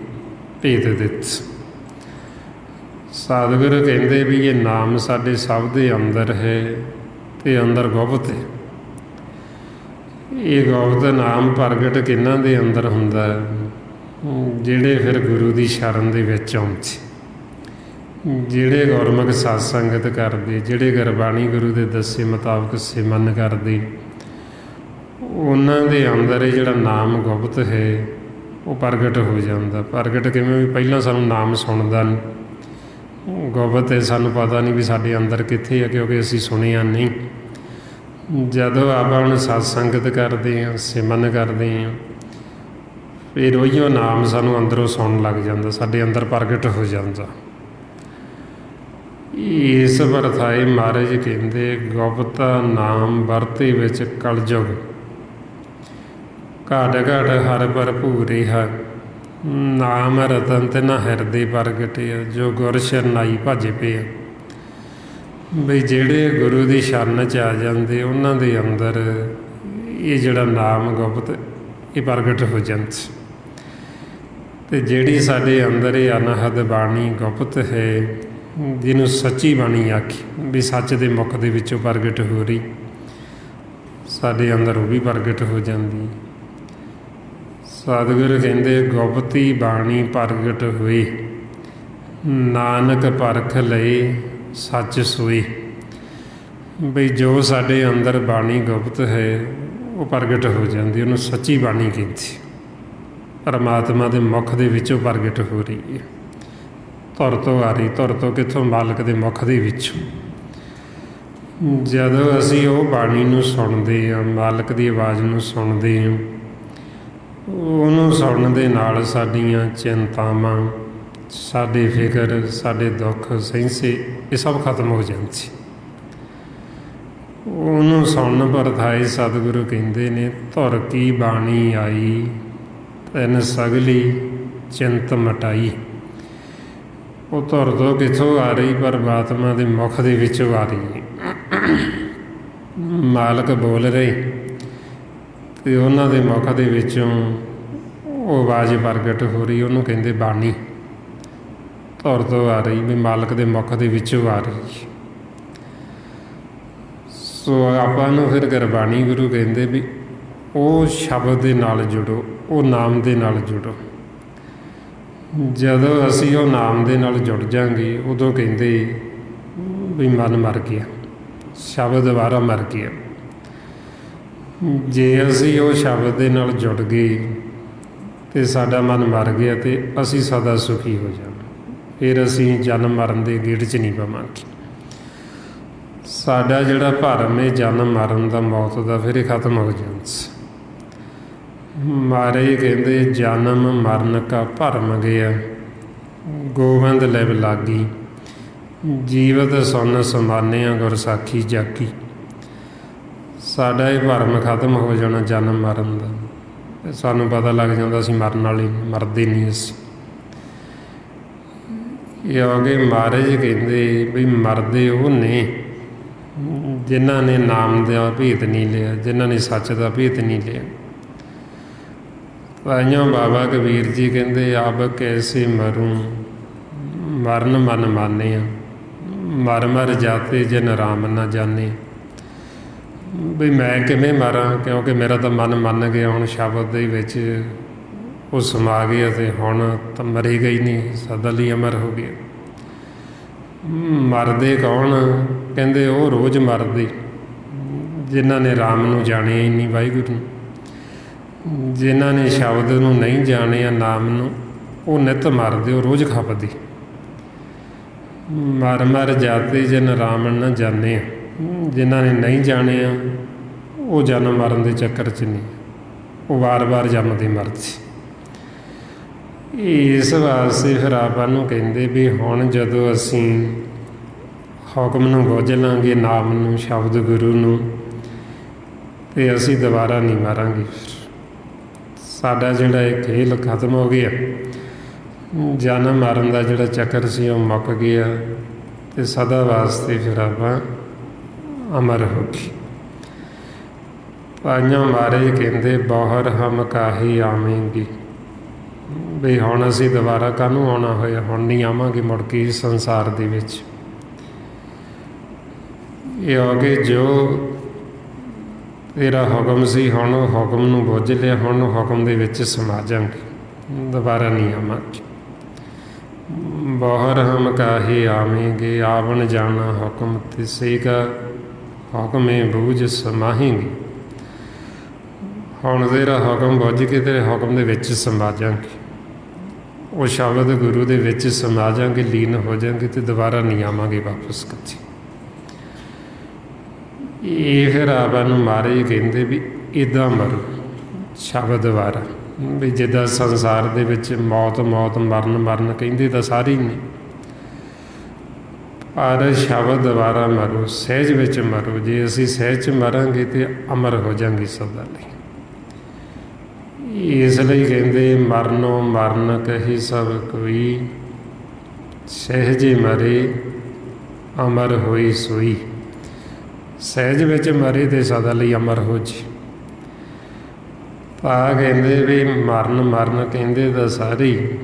A: ਭੇਦ ਦਿੱਤਾ। ਸਤਿਗੁਰੂ ਕਹਿੰਦੇ ਵੀ ਇਹ ਨਾਮ ਸਾਡੇ ਸਭ ਦੇ ਅੰਦਰ ਹੈ ਅਤੇ ਅੰਦਰ ਗੁਪਤ ਹੈ। ਇਹ ਗੁਪਤ ਨਾਮ ਪ੍ਰਗਟ ਕਿਹਨਾਂ ਦੇ ਅੰਦਰ ਹੁੰਦਾ? ਜਿਹੜੇ ਫਿਰ ਗੁਰੂ ਦੀ ਸ਼ਰਨ ਦੇ ਵਿੱਚ ਆਉਂਦੇ, ਜਿਹੜੇ ਗੁਰਮੁਖ ਸਤ ਸੰਗਤ ਕਰਦੇ, ਜਿਹੜੇ ਗੁਰਬਾਣੀ ਗੁਰੂ ਦੇ ਦੱਸੇ ਮੁਤਾਬਕ ਸਿਮਰਨ ਕਰਦੇ, ਉਹਨਾਂ ਦੇ ਅੰਦਰ ਇਹ ਜਿਹੜਾ ਨਾਮ ਗੁਪਤ ਹੈ ਉਹ ਪ੍ਰਗਟ ਹੋ ਜਾਂਦਾ। ਪ੍ਰਗਟ ਕਿਵੇਂ? ਵੀ ਪਹਿਲਾਂ ਸਾਨੂੰ ਨਾਮ ਸੁਣਦਾ ਨਹੀਂ, ਗੁਪਤ ਹੈ, ਸਾਨੂੰ ਪਤਾ ਨਹੀਂ ਵੀ ਸਾਡੇ ਅੰਦਰ ਕਿੱਥੇ ਹੈ, ਕਿਉਂਕਿ ਅਸੀਂ ਸੁਣਿਆ ਨਹੀਂ। ਜਦੋਂ ਆਪਾਂ ਹੁਣ ਸਤ ਸੰਗਤ ਕਰਦੇ ਹਾਂ, ਸਿਮਰਨ ਕਰਦੇ ਹਾਂ, ਫਿਰ ਉਹੀਓ ਨਾਮ ਸਾਨੂੰ ਅੰਦਰੋਂ ਸੁਣਨ ਲੱਗ ਜਾਂਦਾ, ਸਾਡੇ ਅੰਦਰ ਪ੍ਰਗਟ ਹੋ ਜਾਂਦਾ। ਇਸ ਵਰਤਾਏ ਮਹਾਰਾਜ ਕਹਿੰਦੇ ਗੁਪਤ ਨਾਮ ਵਰਤੇ ਵਿੱਚ ਕਲਯੁਗ, ਘਾਟ ਘਾਟ ਹਰ ਭਰਪੂਰ ਰਿਹਾ। ਨਾਮ ਰਤਨ ਤੇ ਨਾ ਹਿਰਦੇ ਪ੍ਰਗਟਿਆ, ਜੋ ਗੁਰ ਸ਼ਰਨਾਈ ਭਜ ਪਿਆ। ਬਈ ਜਿਹੜੇ ਗੁਰੂ ਦੀ ਸ਼ਰਨ 'ਚ ਆ ਜਾਂਦੇ, ਉਹਨਾਂ ਦੇ ਅੰਦਰ ਇਹ ਜਿਹੜਾ ਨਾਮ ਗੁਪਤ ਇਹ ਪ੍ਰਗਟ ਹੋ ਜਾਂਦਾ। ਅਤੇ ਜਿਹੜੀ ਸਾਡੇ ਅੰਦਰ ਇਹ ਅਨਹਦ ਬਾਣੀ ਗੁਪਤ ਹੈ, ਜਿਹਨੂੰ ਸੱਚੀ ਬਾਣੀ ਆਖੀ, ਵੀ ਸੱਚ ਦੇ ਮੁਖ ਦੇ ਵਿੱਚੋਂ ਪ੍ਰਗਟ ਹੋ ਰਹੀ, ਸਾਡੇ ਅੰਦਰ ਉਹ ਵੀ ਪ੍ਰਗਟ ਹੋ ਜਾਂਦੀ। ਸਤਿਗੁਰੂ ਕਹਿੰਦੇ ਗੁਪਤੀ ਬਾਣੀ ਪ੍ਰਗਟ ਹੋਈ, ਨਾਨਕ ਪਰਖ ਲਏ ਸੱਚ ਸੋਈ। ਬਈ ਜੋ ਸਾਡੇ ਅੰਦਰ ਬਾਣੀ ਗੁਪਤ ਹੈ ਉਹ ਪ੍ਰਗਟ ਹੋ ਜਾਂਦੀ, ਉਹਨੂੰ ਸੱਚੀ ਬਾਣੀ ਕਹਿੰਦੀ। ਪਰਮਾਤਮਾ ਦੇ ਮੁਖ ਦੇ ਵਿੱਚੋਂ ਪ੍ਰਗਟ ਹੋ ਰਹੀ ਹੈ, ਧੁਰ ਤੋਂ ਆ ਰਹੀ। ਧੁਰ ਤੋਂ ਕਿੱਥੋਂ? ਮਾਲਕ ਦੇ ਮੁਖ ਦੇ ਵਿੱਚੋਂ। ਜਦੋਂ ਅਸੀਂ ਉਹ ਬਾਣੀ ਨੂੰ ਸੁਣਦੇ ਹਾਂ, ਮਾਲਕ ਦੀ ਆਵਾਜ਼ ਨੂੰ ਸੁਣਦੇ ਹਾਂ, ਉਹਨੂੰ ਸੁਣਨ ਦੇ ਨਾਲ ਸਾਡੀਆਂ ਚਿੰਤਾਵਾਂ, ਸਾਡੇ ਫਿਕਰ, ਸਾਡੇ ਦੁੱਖ ਸਹਿੰਸੇ, ਇਹ ਸਭ ਖਤਮ ਹੋ ਜਾਂਦੇ। ਉਹਨੂੰ ਸੁਣ ਪਰਥਾਏ ਸਤਿਗੁਰੂ ਕਹਿੰਦੇ ਨੇ, ਧੁਰ ਕੀ ਬਾਣੀ ਆਈ ਤੈਨ ਸਗਲੀ ਚਿੰਤ ਮਟਾਈ। ਉਹ ਧੁਰ ਤੋਂ ਕਿੱਥੋਂ ਆ ਰਹੀ? ਪਰਮਾਤਮਾ ਦੇ ਮੁਖ ਦੇ ਵਿੱਚੋਂ ਆ ਰਹੀ ਹੈ। ਮਾਲਕ ਬੋਲ ਰਹੇ ਅਤੇ ਉਹਨਾਂ ਦੇ ਮੁਖ ਦੇ ਵਿੱਚੋਂ ਉਹ ਆਵਾਜ਼ ਪ੍ਰਗਟ ਹੋ ਰਹੀ, ਉਹਨੂੰ ਕਹਿੰਦੇ ਬਾਣੀ। ਧੁਰ ਤੋਂ ਆ ਰਹੀ ਵੀ ਮਾਲਕ ਦੇ ਮੁਖ ਦੇ ਵਿੱਚੋਂ ਆ ਰਹੀ। ਸੋ ਆਪਾਂ ਨੂੰ ਫਿਰ ਗੁਰਬਾਣੀ ਗੁਰੂ ਕਹਿੰਦੇ ਵੀ ਉਹ ਸ਼ਬਦ ਦੇ ਨਾਲ ਜੁੜੋ, ਉਹ ਨਾਮ ਦੇ ਨਾਲ ਜੁੜੋ। ਜਦੋਂ ਅਸੀਂ ਉਹ ਨਾਮ ਦੇ ਨਾਲ ਜੁੜ ਜਾਂਗੇ, ਉਦੋਂ ਕਹਿੰਦੇ ਵੀ ਮਨ ਮਰ ਗਿਆ, ਸ਼ਬਦ ਦੁਬਾਰਾ ਮਰ ਗਿਆ। ਜੇ ਅਸੀਂ ਉਹ ਸ਼ਬਦ ਦੇ ਨਾਲ ਜੁੜ ਗਏ ਅਤੇ ਸਾਡਾ ਮਨ ਮਰ ਗਿਆ ਅਤੇ ਅਸੀਂ ਸਦਾ ਸੁਖੀ ਹੋ ਜਾਣਾ। ਫਿਰ ਅਸੀਂ ਜਨਮ ਮਰਨ ਦੇ ਗੇੜ 'ਚ ਨਹੀਂ ਪਵਾਂਗੇ। ਸਾਡਾ ਜਿਹੜਾ ਭਰਮ ਹੈ ਜਨਮ ਮਰਨ ਦਾ, ਮੌਤ ਦਾ, ਫਿਰ ਇਹ ਖਤਮ ਹੋ ਜਾਂਦਾ। ਮਹਾਰਾਜ ਕਹਿੰਦੇ ਜਨਮ ਮਰਨ ਕਾ ਭਰਮ ਗਿਆ, ਗੋਬਿੰਦ ਲਿਵ ਲਾਗੀ। ਜੀਵਤ ਸੁਨ ਸਮਾਨਿਆ ਗੁਰ ਸਾਖੀ ਜਾਗੀ। ਸਾਡਾ ਇਹ ਭਰਮ ਖਤਮ ਹੋ ਜਾਣਾ ਜਨਮ ਮਰਨ ਦਾ। ਸਾਨੂੰ ਪਤਾ ਲੱਗ ਜਾਂਦਾ ਅਸੀਂ ਮਰਨ ਵਾਲੇ, ਮਰਦੇ ਨਹੀਂ ਅਸੀਂ। ਕਿਉਂਕਿ ਮਹਾਰਾਜ ਕਹਿੰਦੇ ਵੀ ਮਰਦੇ ਉਹ ਨੇ ਜਿਨ੍ਹਾਂ ਨੇ ਨਾਮ ਦਾ ਭੇਤ ਨਹੀਂ ਲਿਆ, ਜਿਨ੍ਹਾਂ ਨੇ ਸੱਚ ਦਾ ਭੇਤ ਨਹੀਂ ਲਿਆ। ਭਾਈਓ ਬਾਬਾ ਕਬੀਰ ਜੀ ਕਹਿੰਦੇ ਆਪ ਕੈਸੇ ਮਰੂ ਮਰਨ ਮਨ ਮਾਨਿਆ, ਮਰ ਮਰ ਜਾਤੇ ਜਿਨ ਰਾਮ ਨਾ ਜਾਣੇ। ਵੀ ਮੈਂ ਕਿਵੇਂ ਮਰਾਂ, ਕਿਉਂਕਿ ਮੇਰਾ ਤਾਂ ਮਨ ਮੰਨ ਗਿਆ ਹੁਣ ਸ਼ਬਦ ਦੇ ਵਿੱਚ ਉਹ ਸਮਾ ਗਿਆ ਅਤੇ ਹੁਣ ਤਾਂ ਮਰੇਗਾ ਹੀ ਨਹੀਂ, ਸਦਾ ਲਈ ਅਮਰ ਹੋ ਗਿਆ। ਮਰਦੇ ਕੌਣ? ਕਹਿੰਦੇ ਉਹ ਰੋਜ਼ ਮਰਦੇ ਜਿਨ੍ਹਾਂ ਨੇ ਰਾਮ ਨੂੰ ਜਾਣਿਆ ਹੀ ਨਹੀਂ, ਵਾਹਿਗੁਰੂ ਨੂੰ। ਜਿਨ੍ਹਾਂ ਨੇ ਸ਼ਬਦ ਨੂੰ ਨਹੀਂ ਜਾਣਿਆ, ਨਾਮ ਨੂੰ, ਉਹ ਨਿੱਤ ਮਰਦੇ, ਉਹ ਰੋਜ਼ ਖਪਦੇ। ਮਰ ਮਰ ਜਾਤੇ ਜਿਨ ਰਾਮ ਨਾ ਜਾਣੇ। ਜਿਨ੍ਹਾਂ ਨੇ ਨਹੀਂ ਜਾਣਿਆ ਉਹ ਜਨਮ ਮਰਨ ਦੇ ਚੱਕਰ 'ਚ ਨਹੀਂ, ਉਹ ਵਾਰ-ਵਾਰ ਜੰਮਦੇ ਮਰਦੇ। ਇਸ ਵਾਸਤੇ ਫਿਰ ਆਪਾਂ ਨੂੰ ਕਹਿੰਦੇ ਵੀ ਹੁਣ ਜਦੋਂ ਅਸੀਂ ਹੁਕਮ ਨੂੰ ਬੁੱਝ ਲਾਂਗੇ, ਨਾਮ ਨੂੰ, ਸ਼ਬਦ ਗੁਰੂ ਨੂੰ, ਅਤੇ ਅਸੀਂ ਦੁਬਾਰਾ ਨਹੀਂ ਮਰਾਂਗੇ। ਸਾਡਾ ਜਿਹੜਾ ਇਹ ਖੇਲ ਖਤਮ ਹੋ ਗਿਆ, ਜਨਮ ਮਰਨ ਦਾ ਜਿਹੜਾ ਚੱਕਰ ਸੀ ਉਹ ਮੁੱਕ ਗਿਆ ਅਤੇ ਸਦਾ ਵਾਸਤੇ ਫਿਰ ਆਪਾਂ ਅਮਰ ਹੋ ਗਏ। ਭਾਈਓ ਮਹਾਰਾਜ ਕਹਿੰਦੇ ਬਹਰ ਹਮ ਕਾਹੇ ਆਵੇਂਗੇ। ਵੀ ਹੁਣ ਅਸੀਂ ਦੁਬਾਰਾ ਕਾਹਨੂੰ ਆਉਣਾ ਹੋਇਆ, ਹੁਣ ਨਹੀਂ ਆਵਾਂਗੇ ਮੁੜ ਕੇ ਇਸ ਸੰਸਾਰ ਦੇ ਵਿੱਚ। ਇਹ ਹੋ ਗਏ ਜੋ ਤੇਰਾ ਹੁਕਮ ਸੀ, ਹੁਣ ਉਹ ਹੁਕਮ ਨੂੰ ਬੁੱਝ ਲਿਆ, ਹੁਣ ਹੁਕਮ ਦੇ ਵਿੱਚ ਸਮਾ ਜਾਂਗੇ, ਦੁਬਾਰਾ ਨਹੀਂ ਆਵਾਂਗੇ। ਬਹਰ ਹਮ ਕਾਹੇ ਆਵੇਂਗੇ, ਆਵਣ ਜਾਣਾ ਹੁਕਮ ਤਿਸੇ ਕਾ, ਹੁਕਮੇ ਬੂਝ ਸਮਾਹੇਂਗੇ। ਹੁਣ ਤੇਰਾ ਹੁਕਮ ਬੁੱਝ ਕੇ ਤੇਰੇ ਹੁਕਮ ਦੇ ਵਿੱਚ ਸਮਾ ਜਾਂਗੇ, ਉਹ ਸ਼ਬਦ ਗੁਰੂ ਦੇ ਵਿੱਚ ਸਮਾ ਜਾਂਗੇ, ਲੀਨ ਹੋ ਜਾਂਗੇ ਅਤੇ ਦੁਬਾਰਾ ਨਹੀਂ ਆਵਾਂਗੇ ਵਾਪਸ ਕਦੇ। ਇਹ ਫਿਰ ਆਪਾਂ ਨੂੰ ਮਹਾਰਾਜ ਕਹਿੰਦੇ ਵੀ ਇੱਦਾਂ ਮਰੋ ਸ਼ਬਦ ਦੁਆਰਾ। ਵੀ ਜਿੱਦਾਂ ਸੰਸਾਰ ਦੇ ਵਿੱਚ ਮੌਤ ਮੌਤ, ਮਰਨ ਮਰਨ ਕਹਿੰਦੇ ਤਾਂ ਸਾਰੇ ਹੀ ਨੇ, ਪਰ ਸ਼ਬਦ ਦੁਆਰਾ ਮਰੋ, ਸਹਿਜ ਵਿੱਚ ਮਰੋ। ਜੇ ਅਸੀਂ ਸਹਿਜ 'ਚ ਮਰਾਂਗੇ ਤਾਂ ਅਮਰ ਹੋ ਜਾਂਗੇ ਸਦਾ ਲਈ। ਇਸ ਲਈ ਕਹਿੰਦੇ ਮਰਨੋਂ ਮਰਨ ਕਹੀ ਸਭ ਕੋਈ, ਸਹਿਜੇ ਮਰੇ ਅਮਰ ਹੋਈ ਸੋਈ। ਸਹਿਜ ਵਿੱਚ ਮਰੇ ਅਤੇ ਸਦਾ ਲਈ ਅਮਰ ਹੋ ਜੀ। ਤਾਂ ਕਹਿੰਦੇ ਵੀ ਮਰਨ ਮਰਨ ਕਹਿੰਦੇ ਤਾਂ ਸਾਰੇ,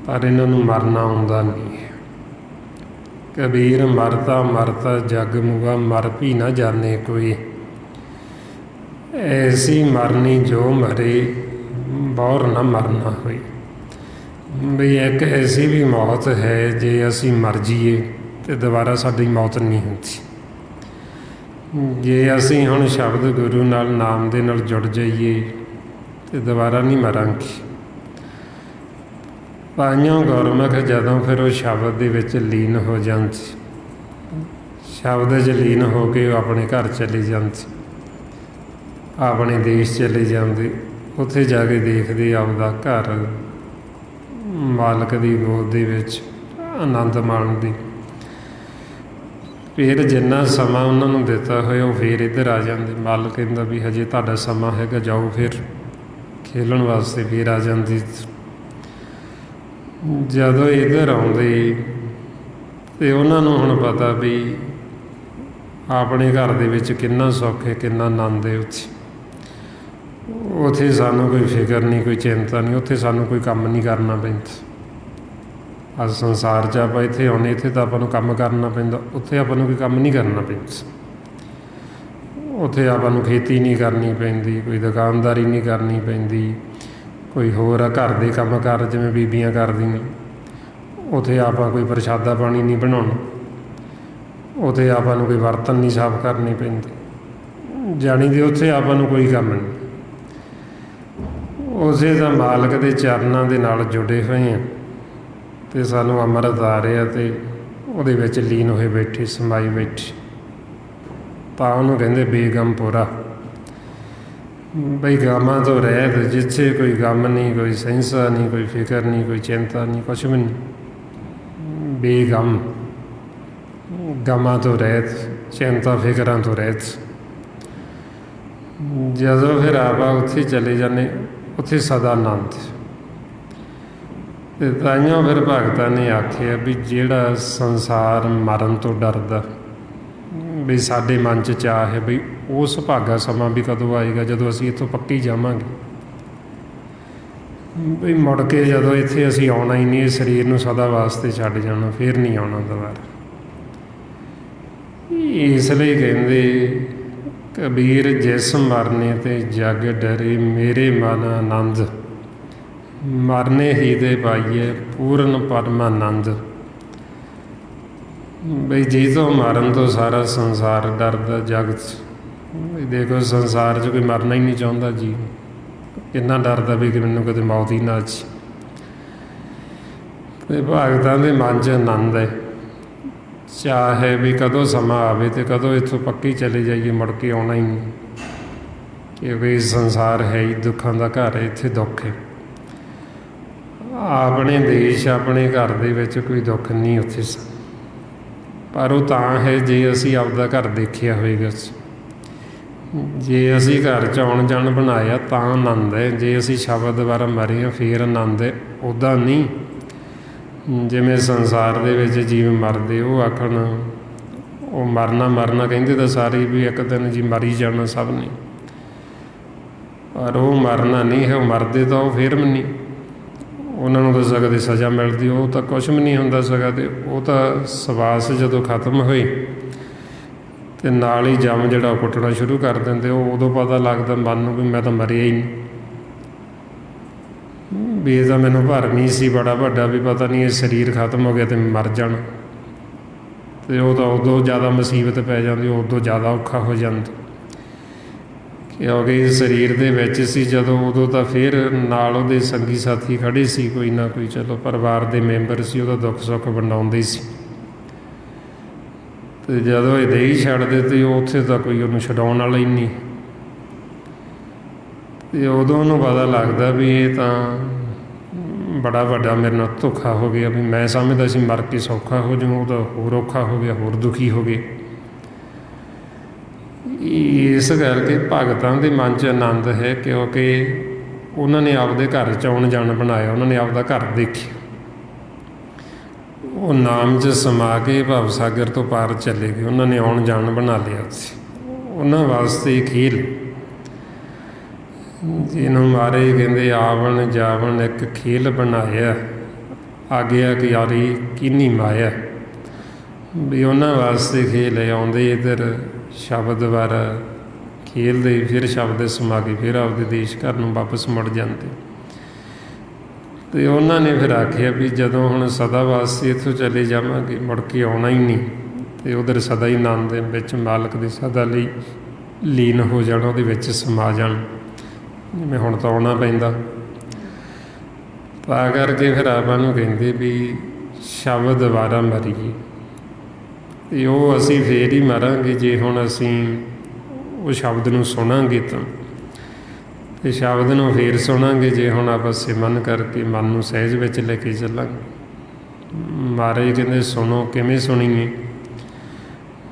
A: ਪਰ ਇਹਨਾਂ ਨੂੰ ਮਰਨਾ ਆਉਂਦਾ ਨਹੀਂ ਹੈ। ਕਬੀਰ ਮਰਤਾ ਮਰਤਾ ਜਗ ਮੁਆ, ਮਰ ਵੀ ਨਾ ਜਾਣੇ ਕੋਈ। ਐਸੀ ਮਰਨੀ ਜੋ ਮਰੇ, ਬੌਰ ਨਾ ਮਰਨਾ ਹੋਈ। ਵੀ ਇੱਕ ਐਸੀ ਵੀ ਮੌਤ ਹੈ, ਜੇ ਅਸੀਂ ਮਰ ਜਾਈਏ ਅਤੇ ਦੁਬਾਰਾ ਸਾਡੀ ਮੌਤ ਨਹੀਂ ਹੁੰਦੀ। ਜੇ ਅਸੀਂ ਹੁਣ ਸ਼ਬਦ ਗੁਰੂ ਨਾਲ, ਨਾਮ ਦੇ ਨਾਲ ਜੁੜ ਜਾਈਏ ਅਤੇ ਦੁਬਾਰਾ ਨਹੀਂ ਮਰਾਂਗੇ। ਭਾਈਓ ਗੁਰਮੁਖ ਜਦੋਂ ਫਿਰ ਉਹ ਸ਼ਬਦ ਦੇ ਵਿੱਚ ਲੀਨ ਹੋ ਜਾਂਦੇ, ਸ਼ਬਦ 'ਚ ਲੀਨ ਹੋ ਕੇ ਉਹ ਆਪਣੇ ਘਰ ਚਲੇ ਜਾਂਦੇ, ਆਪਣੇ ਦੇਸ਼ ਚਲੇ ਜਾਂਦੇ। ਉੱਥੇ ਜਾ ਕੇ ਦੇਖਦੇ ਆਪਦਾ ਘਰ ਮਾਲਕ ਦੀ ਗੋਦ ਦੇ ਵਿੱਚ ਆਨੰਦ ਮਾਣਦੇ। ਫਿਰ ਜਿੰਨਾ ਸਮਾਂ ਉਹਨਾਂ ਨੂੰ ਦਿੱਤਾ ਹੋਇਆ ਉਹ ਫਿਰ ਇੱਧਰ ਆ ਜਾਂਦੇ। ਮਾਲਕ ਕਹਿੰਦਾ ਵੀ ਹਜੇ ਤੁਹਾਡਾ ਸਮਾਂ ਹੈਗਾ, ਜਾਓ ਫਿਰ ਖੇਲਣ ਵਾਸਤੇ। ਫਿਰ ਆ ਜਾਂਦੀ। ਜਦੋਂ ਇੱਧਰ ਆਉਂਦੇ ਤੇ ਉਹਨਾਂ ਨੂੰ ਹੁਣ ਪਤਾ ਵੀ ਆਪਣੇ ਘਰ ਦੇ ਵਿੱਚ ਕਿੰਨਾ ਸੁੱਖ ਹੈ, ਕਿੰਨਾ ਆਨੰਦ ਹੈ ਉੱਥੇ। ਉੱਥੇ ਸਾਨੂੰ ਕੋਈ ਫਿਕਰ ਨਹੀਂ, ਕੋਈ ਚਿੰਤਾ ਨਹੀਂ, ਉੱਥੇ ਸਾਨੂੰ ਕੋਈ ਕੰਮ ਨਹੀਂ ਕਰਨਾ ਪੈਂਦਾ। ਅੱਜ ਸੰਸਾਰ 'ਚ ਆਪਾਂ ਇੱਥੇ ਆਉਂਦੇ, ਇੱਥੇ ਤਾਂ ਆਪਾਂ ਨੂੰ ਕੰਮ ਕਰਨਾ ਪੈਂਦਾ, ਉੱਥੇ ਆਪਾਂ ਨੂੰ ਕੋਈ ਕੰਮ ਨਹੀਂ ਕਰਨਾ ਪੈਂਦਾ। ਉੱਥੇ ਆਪਾਂ ਨੂੰ ਖੇਤੀ ਨਹੀਂ ਕਰਨੀ ਪੈਂਦੀ, ਕੋਈ ਦੁਕਾਨਦਾਰੀ ਨਹੀਂ ਕਰਨੀ ਪੈਂਦੀ, ਕੋਈ ਹੋਰ ਘਰ ਦੇ ਕੰਮ ਕਾਰ ਜਿਵੇਂ ਬੀਬੀਆਂ ਕਰਦੀਆਂ। ਉੱਥੇ ਆਪਾਂ ਕੋਈ ਪ੍ਰਸ਼ਾਦਾ ਪਾਣੀ ਨਹੀਂ ਬਣਾਉਣਾ, ਉੱਥੇ ਆਪਾਂ ਨੂੰ ਕੋਈ ਬਰਤਨ ਨਹੀਂ ਸਾਫ਼ ਕਰਨੇ ਪੈਂਦੇ। ਜਾਣੀ ਕਿ ਉੱਥੇ ਆਪਾਂ ਨੂੰ ਕੋਈ ਕੰਮ ਨਹੀਂ। ਉਸੇ ਤਾਂ ਮਾਲਕ ਦੇ ਚਰਨਾਂ ਦੇ ਨਾਲ ਜੁੜੇ ਹੋਏ ਹਾਂ ਅਤੇ ਸਾਨੂੰ ਅੰਮ੍ਰਿਤ ਆ ਰਿਹਾ ਅਤੇ ਉਹਦੇ ਵਿੱਚ ਲੀਨ ਹੋਏ ਬੈਠੇ, ਸਮਾਈ ਬੈਠੇ। ਤਾਂ ਉਹਨੂੰ ਕਹਿੰਦੇ ਬੇਗਮਪੁਰਾ, ਬਈ ਗਮਾਂ ਤੋਂ ਰਹਿਤ, ਜਿੱਥੇ ਕੋਈ ਗਮ ਨਹੀਂ, ਕੋਈ ਸਹਿੰਸਾ ਨਹੀਂ, ਕੋਈ ਫਿਕਰ ਨਹੀਂ, ਕੋਈ ਚਿੰਤਾ ਨਹੀਂ, ਕੁਛ ਵੀ ਨਹੀਂ। ਬੇਗਮ, ਗਮਾਂ ਤੋਂ ਰਹਿਤ, ਚਿੰਤਾ ਫਿਕਰਾਂ ਤੋਂ ਰਹਿਤ। ਜਦੋਂ ਫਿਰ ਆਪਾਂ ਉੱਥੇ ਚਲੇ ਜਾਂਦੇ, ਉੱਥੇ ਸਦਾ ਆਨੰਦ। ਅਤੇ ਤਾਈਓ ਫਿਰ ਭਗਤਾਂ ਨੇ ਆਖਿਆ ਵੀ ਜਿਹੜਾ ਸੰਸਾਰ ਮਰਨ ਤੋਂ ਡਰਦਾ, ਵੀ ਸਾਡੇ ਮਨ 'ਚ ਚਾਅ ਹੈ ਬਈ ਉਸ ਭਾਗਾ ਸਮਾਂ ਵੀ ਕਦੋਂ ਆਏਗਾ ਜਦੋਂ ਅਸੀਂ ਇੱਥੋਂ ਪੱਕੀ ਜਾਵਾਂਗੇ, ਬਈ ਮੁੜ ਕੇ ਜਦੋਂ ਇੱਥੇ ਅਸੀਂ ਆਉਣਾ ਹੀ ਨਹੀਂ, ਇਹ ਸਰੀਰ ਨੂੰ ਸਦਾ ਵਾਸਤੇ ਛੱਡ ਜਾਣਾ, ਫਿਰ ਨਹੀਂ ਆਉਣਾ ਦੁਬਾਰਾ। ਇਸ ਲਈ ਕਹਿੰਦੇ ਕਬੀਰ, ਜਿਸ ਮਰਨੇ ਤੇ ਜਗ ਡਰੇ, ਮੇਰੇ ਮਨ ਆਨੰਦ, ਮਰਨੇ ਹੀ ਦੇ ਪਾਈਏ ਪੂਰਨ ਪਰਮਾਨੰਦ। ਬਈ ਜੀ ਤੋਂ ਮਰਨ ਤੋਂ ਸਾਰਾ ਸੰਸਾਰ ਡਰਦਾ ਜਗਤ। ਦੇਖੋ ਸੰਸਾਰ 'ਚ ਕੋਈ ਮਰਨਾ ਹੀ ਨਹੀਂ ਚਾਹੁੰਦਾ ਜੀ, ਇੰਨਾ ਡਰਦਾ ਵੀ ਕਿ ਮੈਨੂੰ ਕਦੇ ਮੌਤ ਹੀ ਨਾ ਆਜੀ। ਅਤੇ ਭਗਤਾਂ ਦੇ ਮਨ 'ਚ ਆਨੰਦ ਹੈ, ਚਾਅ ਹੈ ਵੀ ਕਦੋਂ ਸਮਾਂ ਆਵੇ ਅਤੇ ਕਦੋਂ ਇੱਥੋਂ ਪੱਕੀ ਚਲੇ ਜਾਈਏ, ਮੁੜ ਕੇ ਆਉਣਾ ਹੀ ਨਹੀਂ। ਕਿਉਂਕਿ ਸੰਸਾਰ ਹੈ ਹੀ ਦੁੱਖਾਂ ਦਾ ਘਰ ਹੈ, ਇੱਥੇ ਦੁੱਖ ਹੈ। ਆਪਣੇ ਦੇਸ਼, ਆਪਣੇ ਘਰ ਦੇ ਵਿੱਚ ਕੋਈ ਦੁੱਖ ਨਹੀਂ ਉੱਥੇ, ਪਰ ਉਹ ਤਾਂ ਹੈ ਜੇ ਅਸੀਂ ਆਪਦਾ ਘਰ ਦੇਖਿਆ ਹੋਏਗਾ। ਜੇ ਅਸੀਂ ਘਰ 'ਚ ਆਉਣ ਜਾਣ ਬਣਾਇਆ ਤਾਂ ਆਨੰਦ ਹੈ, ਜੇ ਅਸੀਂ ਸ਼ਬਦ ਦੁਆਰਾ ਮਰੇ ਹਾਂ ਫਿਰ ਆਨੰਦ ਹੈ। ਉੱਦਾਂ ਨਹੀਂ ਜਿਵੇਂ ਸੰਸਾਰ ਦੇ ਵਿੱਚ ਜੀਵ ਮਰਦੇ, ਉਹ ਆਖਣ ਉਹ ਮਰਨਾ ਮਰਨਾ ਕਹਿੰਦੇ ਤਾਂ ਸਾਰੇ ਵੀ ਇੱਕ ਦਿਨ ਜੀ ਮਰ ਹੀ ਜਾਣਾ ਸਭ ਨੇ, ਪਰ ਉਹ ਮਰਨਾ ਨਹੀਂ ਹੈ। ਉਹ ਮਰਦੇ ਤਾਂ ਉਹ ਫਿਰ ਵੀ ਨਹੀਂ, ਉਹਨਾਂ ਨੂੰ ਤਾਂ ਸਗੋਂ ਸਜ਼ਾ ਮਿਲਦੀ, ਉਹ ਤਾਂ ਕੁਛ ਵੀ ਨਹੀਂ ਹੁੰਦਾ ਸਗਾ। ਅਤੇ ਉਹ ਤਾਂ ਸਵਾਸ ਜਦੋਂ ਖਤਮ ਹੋਏ ਅਤੇ ਨਾਲ ਹੀ ਜੰਮ ਜਿਹੜਾ ਉਹ ਕੁੱਟਣਾ ਸ਼ੁਰੂ ਕਰ ਦਿੰਦੇ। ਉਹ ਉਦੋਂ ਪਤਾ ਲੱਗਦਾ ਮਨ ਨੂੰ ਵੀ ਮੈਂ ਤਾਂ ਮਰਿਆ ਹੀ ਨਹੀਂ, ਵੀ ਇਹ ਤਾਂ ਮੈਨੂੰ ਭਰਮ ਹੀ ਸੀ ਬੜਾ ਵੱਡਾ, ਵੀ ਪਤਾ ਨਹੀਂ ਇਹ ਸਰੀਰ ਖਤਮ ਹੋ ਗਿਆ ਅਤੇ ਮਰ ਜਾਣਾ। ਅਤੇ ਉਹ ਤਾਂ ਉਦੋਂ ਜ਼ਿਆਦਾ ਮੁਸੀਬਤ ਪੈ ਜਾਂਦੀ, ਉਦੋਂ ਜ਼ਿਆਦਾ ਔਖਾ ਹੋ ਜਾਂਦਾ। ਕਿਉਂਕਿ ਸਰੀਰ ਦੇ ਵਿੱਚ ਸੀ ਜਦੋਂ, ਉਦੋਂ ਤਾਂ ਫਿਰ ਨਾਲ ਉਹਦੇ ਸੰਗੀ ਸਾਥੀ ਖੜ੍ਹੇ ਸੀ, ਕੋਈ ਨਾ ਕੋਈ, ਚਲੋ ਪਰਿਵਾਰ ਦੇ ਮੈਂਬਰ ਸੀ, ਉਹਦਾ ਦੁੱਖ ਸੁੱਖ ਵੰਡਾਉਂਦੇ ਸੀ। ਅਤੇ ਜਦੋਂ ਇਹ ਦੇਹ ਛੱਡਦੇ ਅਤੇ ਉੱਥੇ ਤਾਂ ਕੋਈ ਉਹਨੂੰ ਛਡਾਉਣ ਵਾਲਾ ਹੀ ਨਹੀਂ। ਅਤੇ ਉਦੋਂ ਉਹਨੂੰ ਪਤਾ ਲੱਗਦਾ ਵੀ ਇਹ ਤਾਂ ਬੜਾ ਵੱਡਾ ਮੇਰੇ ਨਾਲ ਧੋਖਾ ਹੋ ਗਿਆ, ਵੀ ਮੈਂ ਸਮਝਦਾ ਸੀ ਮਰ ਕੇ ਸੌਖਾ ਹੋ ਜਾਊਂ, ਉਹ ਤਾਂ ਹੋਰ ਔਖਾ ਹੋ ਗਿਆ, ਹੋਰ ਦੁਖੀ ਹੋ ਗਏ। ਇਸ ਕਰਕੇ ਭਗਤਾਂ ਦੇ ਮਨ 'ਚ ਆਨੰਦ ਹੈ, ਕਿਉਂਕਿ ਉਹਨਾਂ ਨੇ ਆਪਦੇ ਘਰ 'ਚ ਆਉਣ ਜਾਣ ਬਣਾਇਆ, ਉਹਨਾਂ ਨੇ ਆਪਦਾ ਘਰ ਦੇਖਿਆ। ਉਹ ਨਾਮ 'ਚ ਸਮਾ ਕੇ ਭਵ ਸਾਗਰ ਤੋਂ ਪਾਰ ਚਲੇ ਗਏ, ਉਹਨਾਂ ਨੇ ਆਉਣ ਜਾਣ ਬਣਾ ਲਿਆ ਸੀ। ਉਹਨਾਂ ਵਾਸਤੇ ਖੇਲ, ਜਿਹਨੂੰ ਮਹਾਰਾਜ ਕਹਿੰਦੇ ਆਵਣ ਜਾਵਣ ਇੱਕ ਖੇਲ ਬਣਾਇਆ, ਆਗਿਆਕਾਰੀ ਕੀਨੀ ਮਾਇਆ। ਵੀ ਉਹਨਾਂ ਵਾਸਤੇ ਖੇਲ ਹੈ, ਆਉਂਦੇ ਇੱਧਰ ਸ਼ਬਦ ਦੁਆਰਾ ਖੇਲਦੇ, ਫਿਰ ਸ਼ਬਦ ਸਮਾ ਕੇ ਫਿਰ ਆਪਦੇ ਦੇਸ਼ ਘਰ ਨੂੰ ਵਾਪਸ ਮੁੜ ਜਾਂਦੇ। ਅਤੇ ਉਹਨਾਂ ਨੇ ਫਿਰ ਆਖਿਆ ਵੀ ਜਦੋਂ ਹੁਣ ਸਦਾ ਵਾਸਤੇ ਇੱਥੋਂ ਚਲੇ ਜਾਵਾਂਗੇ, ਮੁੜ ਕੇ ਆਉਣਾ ਹੀ ਨਹੀਂ, ਅਤੇ ਉੱਧਰ ਸਦਾ ਹੀ ਆਨੰਦ ਦੇ ਵਿੱਚ ਮਾਲਕ ਦੇ ਸਦਾ ਲਈ ਲੀਨ ਹੋ ਜਾਣਾ, ਉਹਦੇ ਵਿੱਚ ਸਮਾ ਜਾਣ, ਜਿਵੇਂ ਹੁਣ ਤਾਂ ਆਉਣਾ ਪੈਂਦਾ। ਤਾਂ ਕਰਕੇ ਫਿਰ ਆਪਾਂ ਨੂੰ ਕਹਿੰਦੇ ਵੀ ਸ਼ਬਦ ਦੁਆਰਾ ਮਰੀਏ, ਅਤੇ ਉਹ ਅਸੀਂ ਫੇਰ ਹੀ ਮਰਾਂਗੇ ਜੇ ਹੁਣ ਅਸੀਂ ਉਹ ਸ਼ਬਦ ਨੂੰ ਸੁਣਾਂਗੇ ਤਾਂ, ਅਤੇ ਸ਼ਬਦ ਨੂੰ ਫੇਰ ਸੁਣਾਂਗੇ ਜੇ ਹੁਣ ਆਪਾਂ ਸਿਮਰਨ ਕਰਕੇ ਮਨ ਨੂੰ ਸਹਿਜ ਵਿੱਚ ਲੈ ਕੇ ਚੱਲਾਂਗੇ। ਮਹਾਰਾਜ ਕਹਿੰਦੇ ਸੁਣੋ, ਕਿਵੇਂ ਸੁਣੀਏ?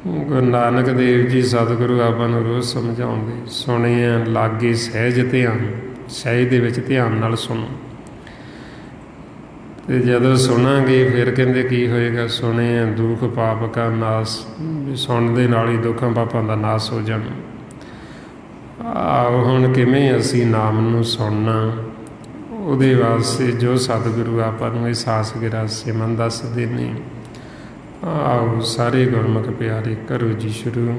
A: ਗੁਰੂ ਨਾਨਕ ਦੇਵ ਜੀ ਸਤਿਗੁਰੂ ਆਪਾਂ ਨੂੰ ਰੋਜ਼ ਸਮਝਾਉਂਦੇ, ਸੁਣਿਆ ਲਾਗੇ ਸਹਿਜ ਧਿਆਨ, ਸਹਿਜ ਦੇ ਵਿੱਚ ਧਿਆਨ ਨਾਲ ਸੁਣੋ। ਅਤੇ ਜਦੋਂ ਸੁਣਾਂਗੇ ਫਿਰ ਕਹਿੰਦੇ ਕੀ ਹੋਏਗਾ, ਸੁਣਿਆ ਦੁੱਖ ਪਾਪ ਕਾ ਨਾਸ, ਸੁਣਨ ਦੇ ਨਾਲ ਹੀ ਦੁੱਖਾਂ ਪਾਪਾਂ ਦਾ ਨਾਸ ਹੋ ਜਾਣਾ। ਆਓ ਹੁਣ ਕਿਵੇਂ ਅਸੀਂ ਨਾਮ ਨੂੰ ਸੁਣਨਾ, ਉਹਦੇ ਵਾਸਤੇ ਜੋ ਸਤਿਗੁਰੂ ਆਪਾਂ ਨੂੰ ਅਹਿਸਾਸ ਗਿਰਾਸੇ ਮਨ ਦੱਸਦੇ ਨੇ। ਆਓ ਸਾਰੇ ਗੁਰਮੁਖ ਪਿਆਰੇ ਕਰੋ ਜੀ ਸ਼ੁਰੂ।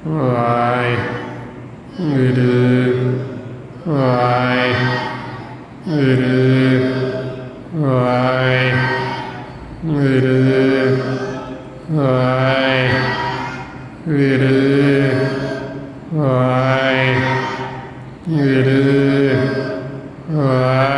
A: ਵਾਹਿਗੁਰੂ ਵਾਹਿਗੁਰੂ ਵਾਹਿਗੁਰੂ ਵਾਹਿਗੁਰੂ ਵਾਹਿਗੁਰੂ ਵਾਹਿਗੁਰੂ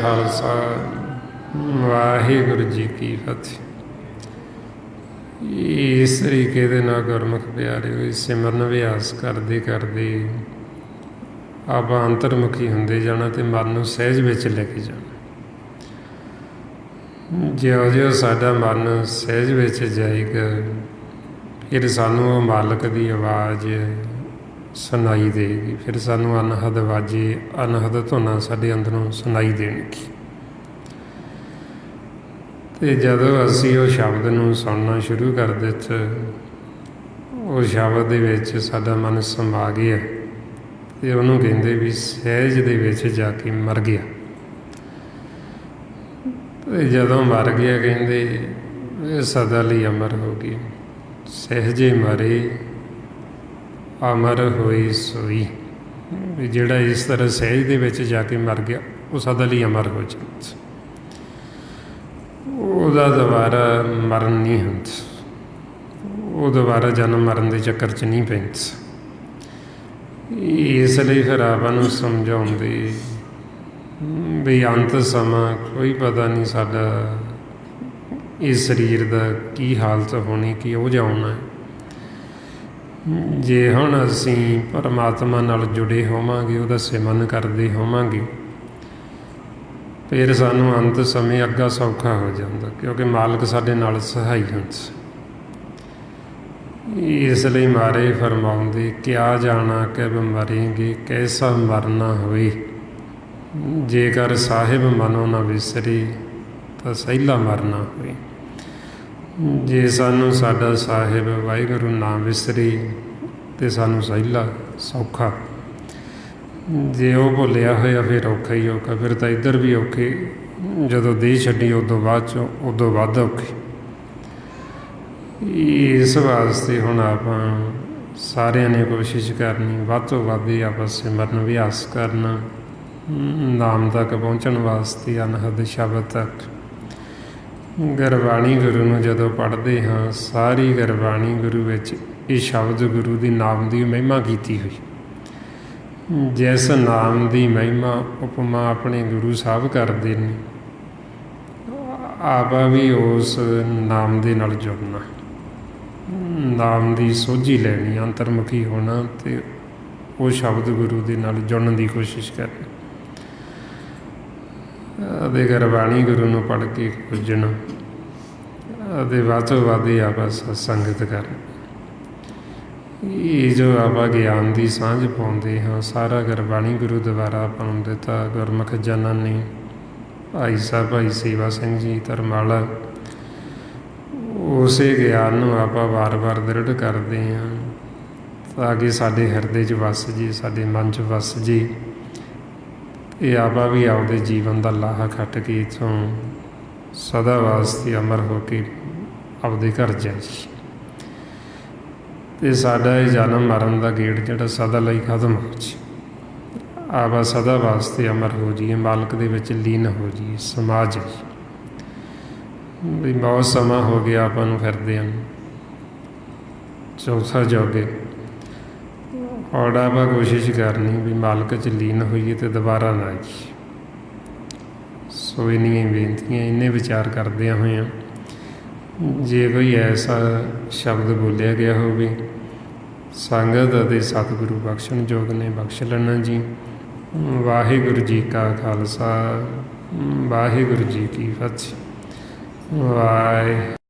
A: ਖਾਲਸਾ ਵਾਹਿਗੁਰੂ ਜੀ ਕੀ ਫਤਿਹ। ਇਸ ਤਰੀਕੇ ਦੇ ਨਾਲ ਗੁਰਮੁਖ ਪਿਆਰੇ ਹੋਏ ਸਿਮਰਨ ਅਭਿਆਸ ਕਰਦੇ ਕਰਦੇ ਆਪਾਂ ਅੰਤਰਮੁਖੀ ਹੁੰਦੇ ਜਾਣਾ ਅਤੇ ਮਨ ਨੂੰ ਸਹਿਜ ਵਿੱਚ ਲੈ ਕੇ ਜਾਣਾ। ਜਿਉਂ-ਜਿਉਂ ਸਾਡਾ ਮਨ ਸਹਿਜ ਵਿੱਚ ਜਾਏਗਾ ਫਿਰ ਸਾਨੂੰ ਉਹ ਮਾਲਕ ਦੀ ਆਵਾਜ਼ ਸੁਣਾਈ ਦੇਗੀ, ਫਿਰ ਸਾਨੂੰ ਅਨਹਦ ਆਵਾਜ਼ੇ ਅਨਹਦ ਧੁਨਾਂ ਸਾਡੇ ਅੰਦਰੋਂ ਸੁਣਾਈ ਦੇਣਗੀ। ਅਤੇ ਜਦੋਂ ਅਸੀਂ ਉਹ ਸ਼ਬਦ ਨੂੰ ਸੁਣਨਾ ਸ਼ੁਰੂ ਕਰ ਦਿੱਤਾ, ਉਹ ਸ਼ਬਦ ਦੇ ਵਿੱਚ ਸਾਡਾ ਮਨ ਸਮਾ ਗਿਆ ਅਤੇ ਉਹਨੂੰ ਕਹਿੰਦੇ ਵੀ ਸਹਿਜ ਦੇ ਵਿੱਚ ਜਾ ਕੇ ਮਰ ਗਿਆ। ਅਤੇ ਜਦੋਂ ਮਰ ਗਿਆ ਕਹਿੰਦੇ ਇਹ ਸਦਾ ਲਈ ਅਮਰ ਹੋ ਗਈ। ਸਹਿਜੇ ਮਰੇ ਅਮਰ ਹੋਈ ਸੋਈ, ਵੀ ਜਿਹੜਾ ਇਸ ਤਰ੍ਹਾਂ ਸਹਿਜ ਦੇ ਵਿੱਚ ਜਾ ਕੇ ਮਰ ਗਿਆ ਉਹ ਸਦਾ ਲਈ ਅਮਰ ਹੋ ਜਾਂਦਾ, ਉਹਦਾ ਦੁਬਾਰਾ ਮਰਨ ਨਹੀਂ ਹੁੰਦਾ, ਉਹ ਦੁਬਾਰਾ ਜਨਮ ਮਰਨ ਦੇ ਚੱਕਰ 'ਚ ਨਹੀਂ ਪੈਂਦਾ। ਇਸ ਲਈ ਫਿਰ ਆਪਾਂ ਨੂੰ ਸਮਝਾਉਂਦੇ ਵੀ ਅੰਤ ਸਮਾਂ ਕੋਈ ਪਤਾ ਨਹੀਂ ਸਾਡਾ ਇਸ ਸਰੀਰ ਦਾ ਕੀ ਹਾਲਤ ਹੋਣੀ, ਕਿਹੋ ਜਿਹਾ ਹੋਣਾ। ਜੇ ਹੁਣ ਅਸੀਂ ਪਰਮਾਤਮਾ ਨਾਲ ਜੁੜੇ ਹੋਵਾਂਗੇ, ਉਹਦਾ ਸਿਮਰਨ ਕਰਦੇ ਹੋਵਾਂਗੇ, ਫਿਰ ਸਾਨੂੰ ਅੰਤ ਸਮੇਂ ਅੱਗਾ ਸੌਖਾ ਹੋ ਜਾਂਦਾ, ਕਿਉਂਕਿ ਮਾਲਕ ਸਾਡੇ ਨਾਲ ਸਹਾਈ ਹੁੰਦਾ। ਇਸ ਲਈ ਮਾਰੇ ਫਰਮਾਉਂਦੇ, ਕਿਆ ਜਾਣਾ ਕਬ ਮਰੇਂਗੇ, ਕੈਸਾ ਮਰਨਾ ਹੋਏ। ਜੇਕਰ ਸਾਹਿਬ ਮਨੋਂ ਨਾ ਵਿਸਰੇ ਤਾਂ ਸਹਿਲਾ ਮਰਨਾ ਹੋਏ। ਜੇ ਸਾਨੂੰ ਸਾਡਾ ਸਾਹਿਬ ਵਾਹਿਗੁਰੂ ਨਾ ਵਿਸਰੇ ਤੇ ਸਾਨੂੰ ਸਹਿਲਾ ਸੌਖਾ। ਜੇ ਉਹ ਭੁੱਲਿਆ ਹੋਇਆ ਫਿਰ ਔਖਾ ਹੀ ਔਖਾ। ਫਿਰ ਤਾਂ ਇੱਧਰ ਵੀ ਔਖੇ, ਜਦੋਂ ਦੇਹ ਛੱਡੀ ਉਦੋਂ ਬਾਅਦ 'ਚੋਂ ਉਦੋਂ ਵੱਧ ਔਖੇ। ਇਸ ਵਾਸਤੇ ਹੁਣ ਆਪਾਂ ਸਾਰਿਆਂ ਨੇ ਕੋਸ਼ਿਸ਼ ਕਰਨੀ, ਵੱਧ ਤੋਂ ਵੱਧ ਆਪਾਂ ਸਿਮਰਨ ਅਭਿਆਸ ਕਰਨਾ, ਨਾਮ ਤੱਕ ਪਹੁੰਚਣ ਵਾਸਤੇ, ਅਨਹਦ ਸ਼ਬਦ ਤੱਕ। ਗੁਰਬਾਣੀ ਗੁਰੂ ਨੂੰ ਜਦੋਂ ਪੜ੍ਹਦੇ ਹਾਂ, ਸਾਰੀ ਗੁਰਬਾਣੀ ਗੁਰੂ ਵਿੱਚ ਇਹ ਸ਼ਬਦ ਗੁਰੂ ਦੀ ਨਾਮ ਦੀ ਮਹਿਮਾ ਕੀਤੀ ਹੋਈ। ਜਿਸ ਨਾਮ ਦੀ ਮਹਿਮਾ ਉਪਮਾ ਆਪਣੇ ਗੁਰੂ ਸਾਹਿਬ ਕਰਦੇ ਨੇ, ਆਪਾਂ ਵੀ ਉਸ ਨਾਮ ਦੇ ਨਾਲ ਜੁੜਨਾ, ਨਾਮ ਦੀ ਸੋਝੀ ਲੈਣੀ, ਅੰਤਰਮੁਖੀ ਹੋਣਾ ਅਤੇ ਉਹ ਸ਼ਬਦ ਗੁਰੂ ਦੇ ਨਾਲ ਜੁੜਨ ਦੀ ਕੋਸ਼ਿਸ਼ ਕਰਨੀ ਅਤੇ ਗੁਰਬਾਣੀ ਗੁਰੂ ਨੂੰ ਪੜ੍ਹ ਕੇ ਪੁੱਜਣਾ ਅਤੇ ਵੱਧ ਤੋਂ ਵੱਧ ਆਪਾਂ ਸੰਗਤ ਕਰਨੀ। ਇਹ ਜੋ ਆਪਾਂ ਗਿਆਨ ਦੀ ਸਾਂਝ ਪਾਉਂਦੇ ਹਾਂ, ਸਾਰਾ ਗੁਰਬਾਣੀ ਗੁਰੂ ਦੁਆਰਾ ਆਪਾਂ ਨੂੰ ਦਿੱਤਾ। ਗੁਰਮੁਖ ਜਨਾਂ ਨੇ, ਭਾਈ ਸਾਹਿਬ ਭਾਈ ਸੇਵਾ ਸਿੰਘ ਜੀ ਧਰਮਾਲਾ, ਉਸੇ ਗਿਆਨ ਨੂੰ ਆਪਾਂ ਵਾਰ-ਵਾਰ ਦ੍ਰਿੜ ਕਰਦੇ ਹਾਂ ਤਾਂ ਕਿ ਸਾਡੇ ਹਿਰਦੇ 'ਚ ਵੱਸ ਜੇ, ਸਾਡੇ ਮਨ 'ਚ ਵੱਸ ਜੇ। ਇਹ ਆਪਾਂ ਵੀ ਆਪਦੇ ਜੀਵਨ ਦਾ ਲਾਹਾ ਖੱਟ ਕੇ ਇੱਥੋਂ ਸਦਾ ਵਾਸਤੇ ਅਮਰ ਹੋ ਕੇ ਆਪਦੇ ਘਰ ਜਾਈਏ ਅਤੇ ਸਾਡਾ ਇਹ ਜਨਮ ਮਰਨ ਦਾ ਗੇੜ ਜਿਹੜਾ ਸਦਾ ਲਈ ਖਤਮ ਹੋ ਜੇ। ਆਪਾਂ ਸਦਾ ਵਾਸਤੇ ਅਮਰ ਹੋ ਜਾਈਏ, ਮਾਲਕ ਦੇ ਵਿੱਚ ਲੀਨ ਹੋ ਜਾਈਏ, ਸਮਾ ਜਾਈਏ। ਵੀ ਬਹੁਤ ਸਮਾਂ ਹੋ ਗਿਆ ਆਪਾਂ ਨੂੰ ਫਿਰਦੇ ਹਨ ਚੌਥਾ ਜੋਗੇ। ਔਰ ਆਪਾਂ ਕੋਸ਼ਿਸ਼ ਕਰਨੀ ਵੀ ਮਾਲਕ 'ਚ ਲੀਨ ਹੋਈਏ ਅਤੇ ਦੁਬਾਰਾ ਨਾ ਆਈਏ। ਸੋ ਇੰਨੀਆਂ ਬੇਨਤੀਆਂ, ਇੰਨੇ ਵਿਚਾਰ ਕਰਦਿਆਂ ਹੋਇਆਂ, ਜੇ ਕੋਈ ਐਸਾ ਸ਼ਬਦ ਬੋਲਿਆ ਗਿਆ ਹੋਵੇ ਸੰਗਤ ਅਤੇ ਸਤਿਗੁਰੂ ਬਖਸ਼ਣ ਯੋਗ ਨੇ, ਬਖਸ਼ ਲੈਣਾ ਜੀ। ਵਾਹਿਗੁਰੂ ਜੀ ਕਾ ਖਾਲਸਾ, ਵਾਹਿਗੁਰੂ ਜੀ ਕੀ ਫਤਿਹ। ਵਾਹਿ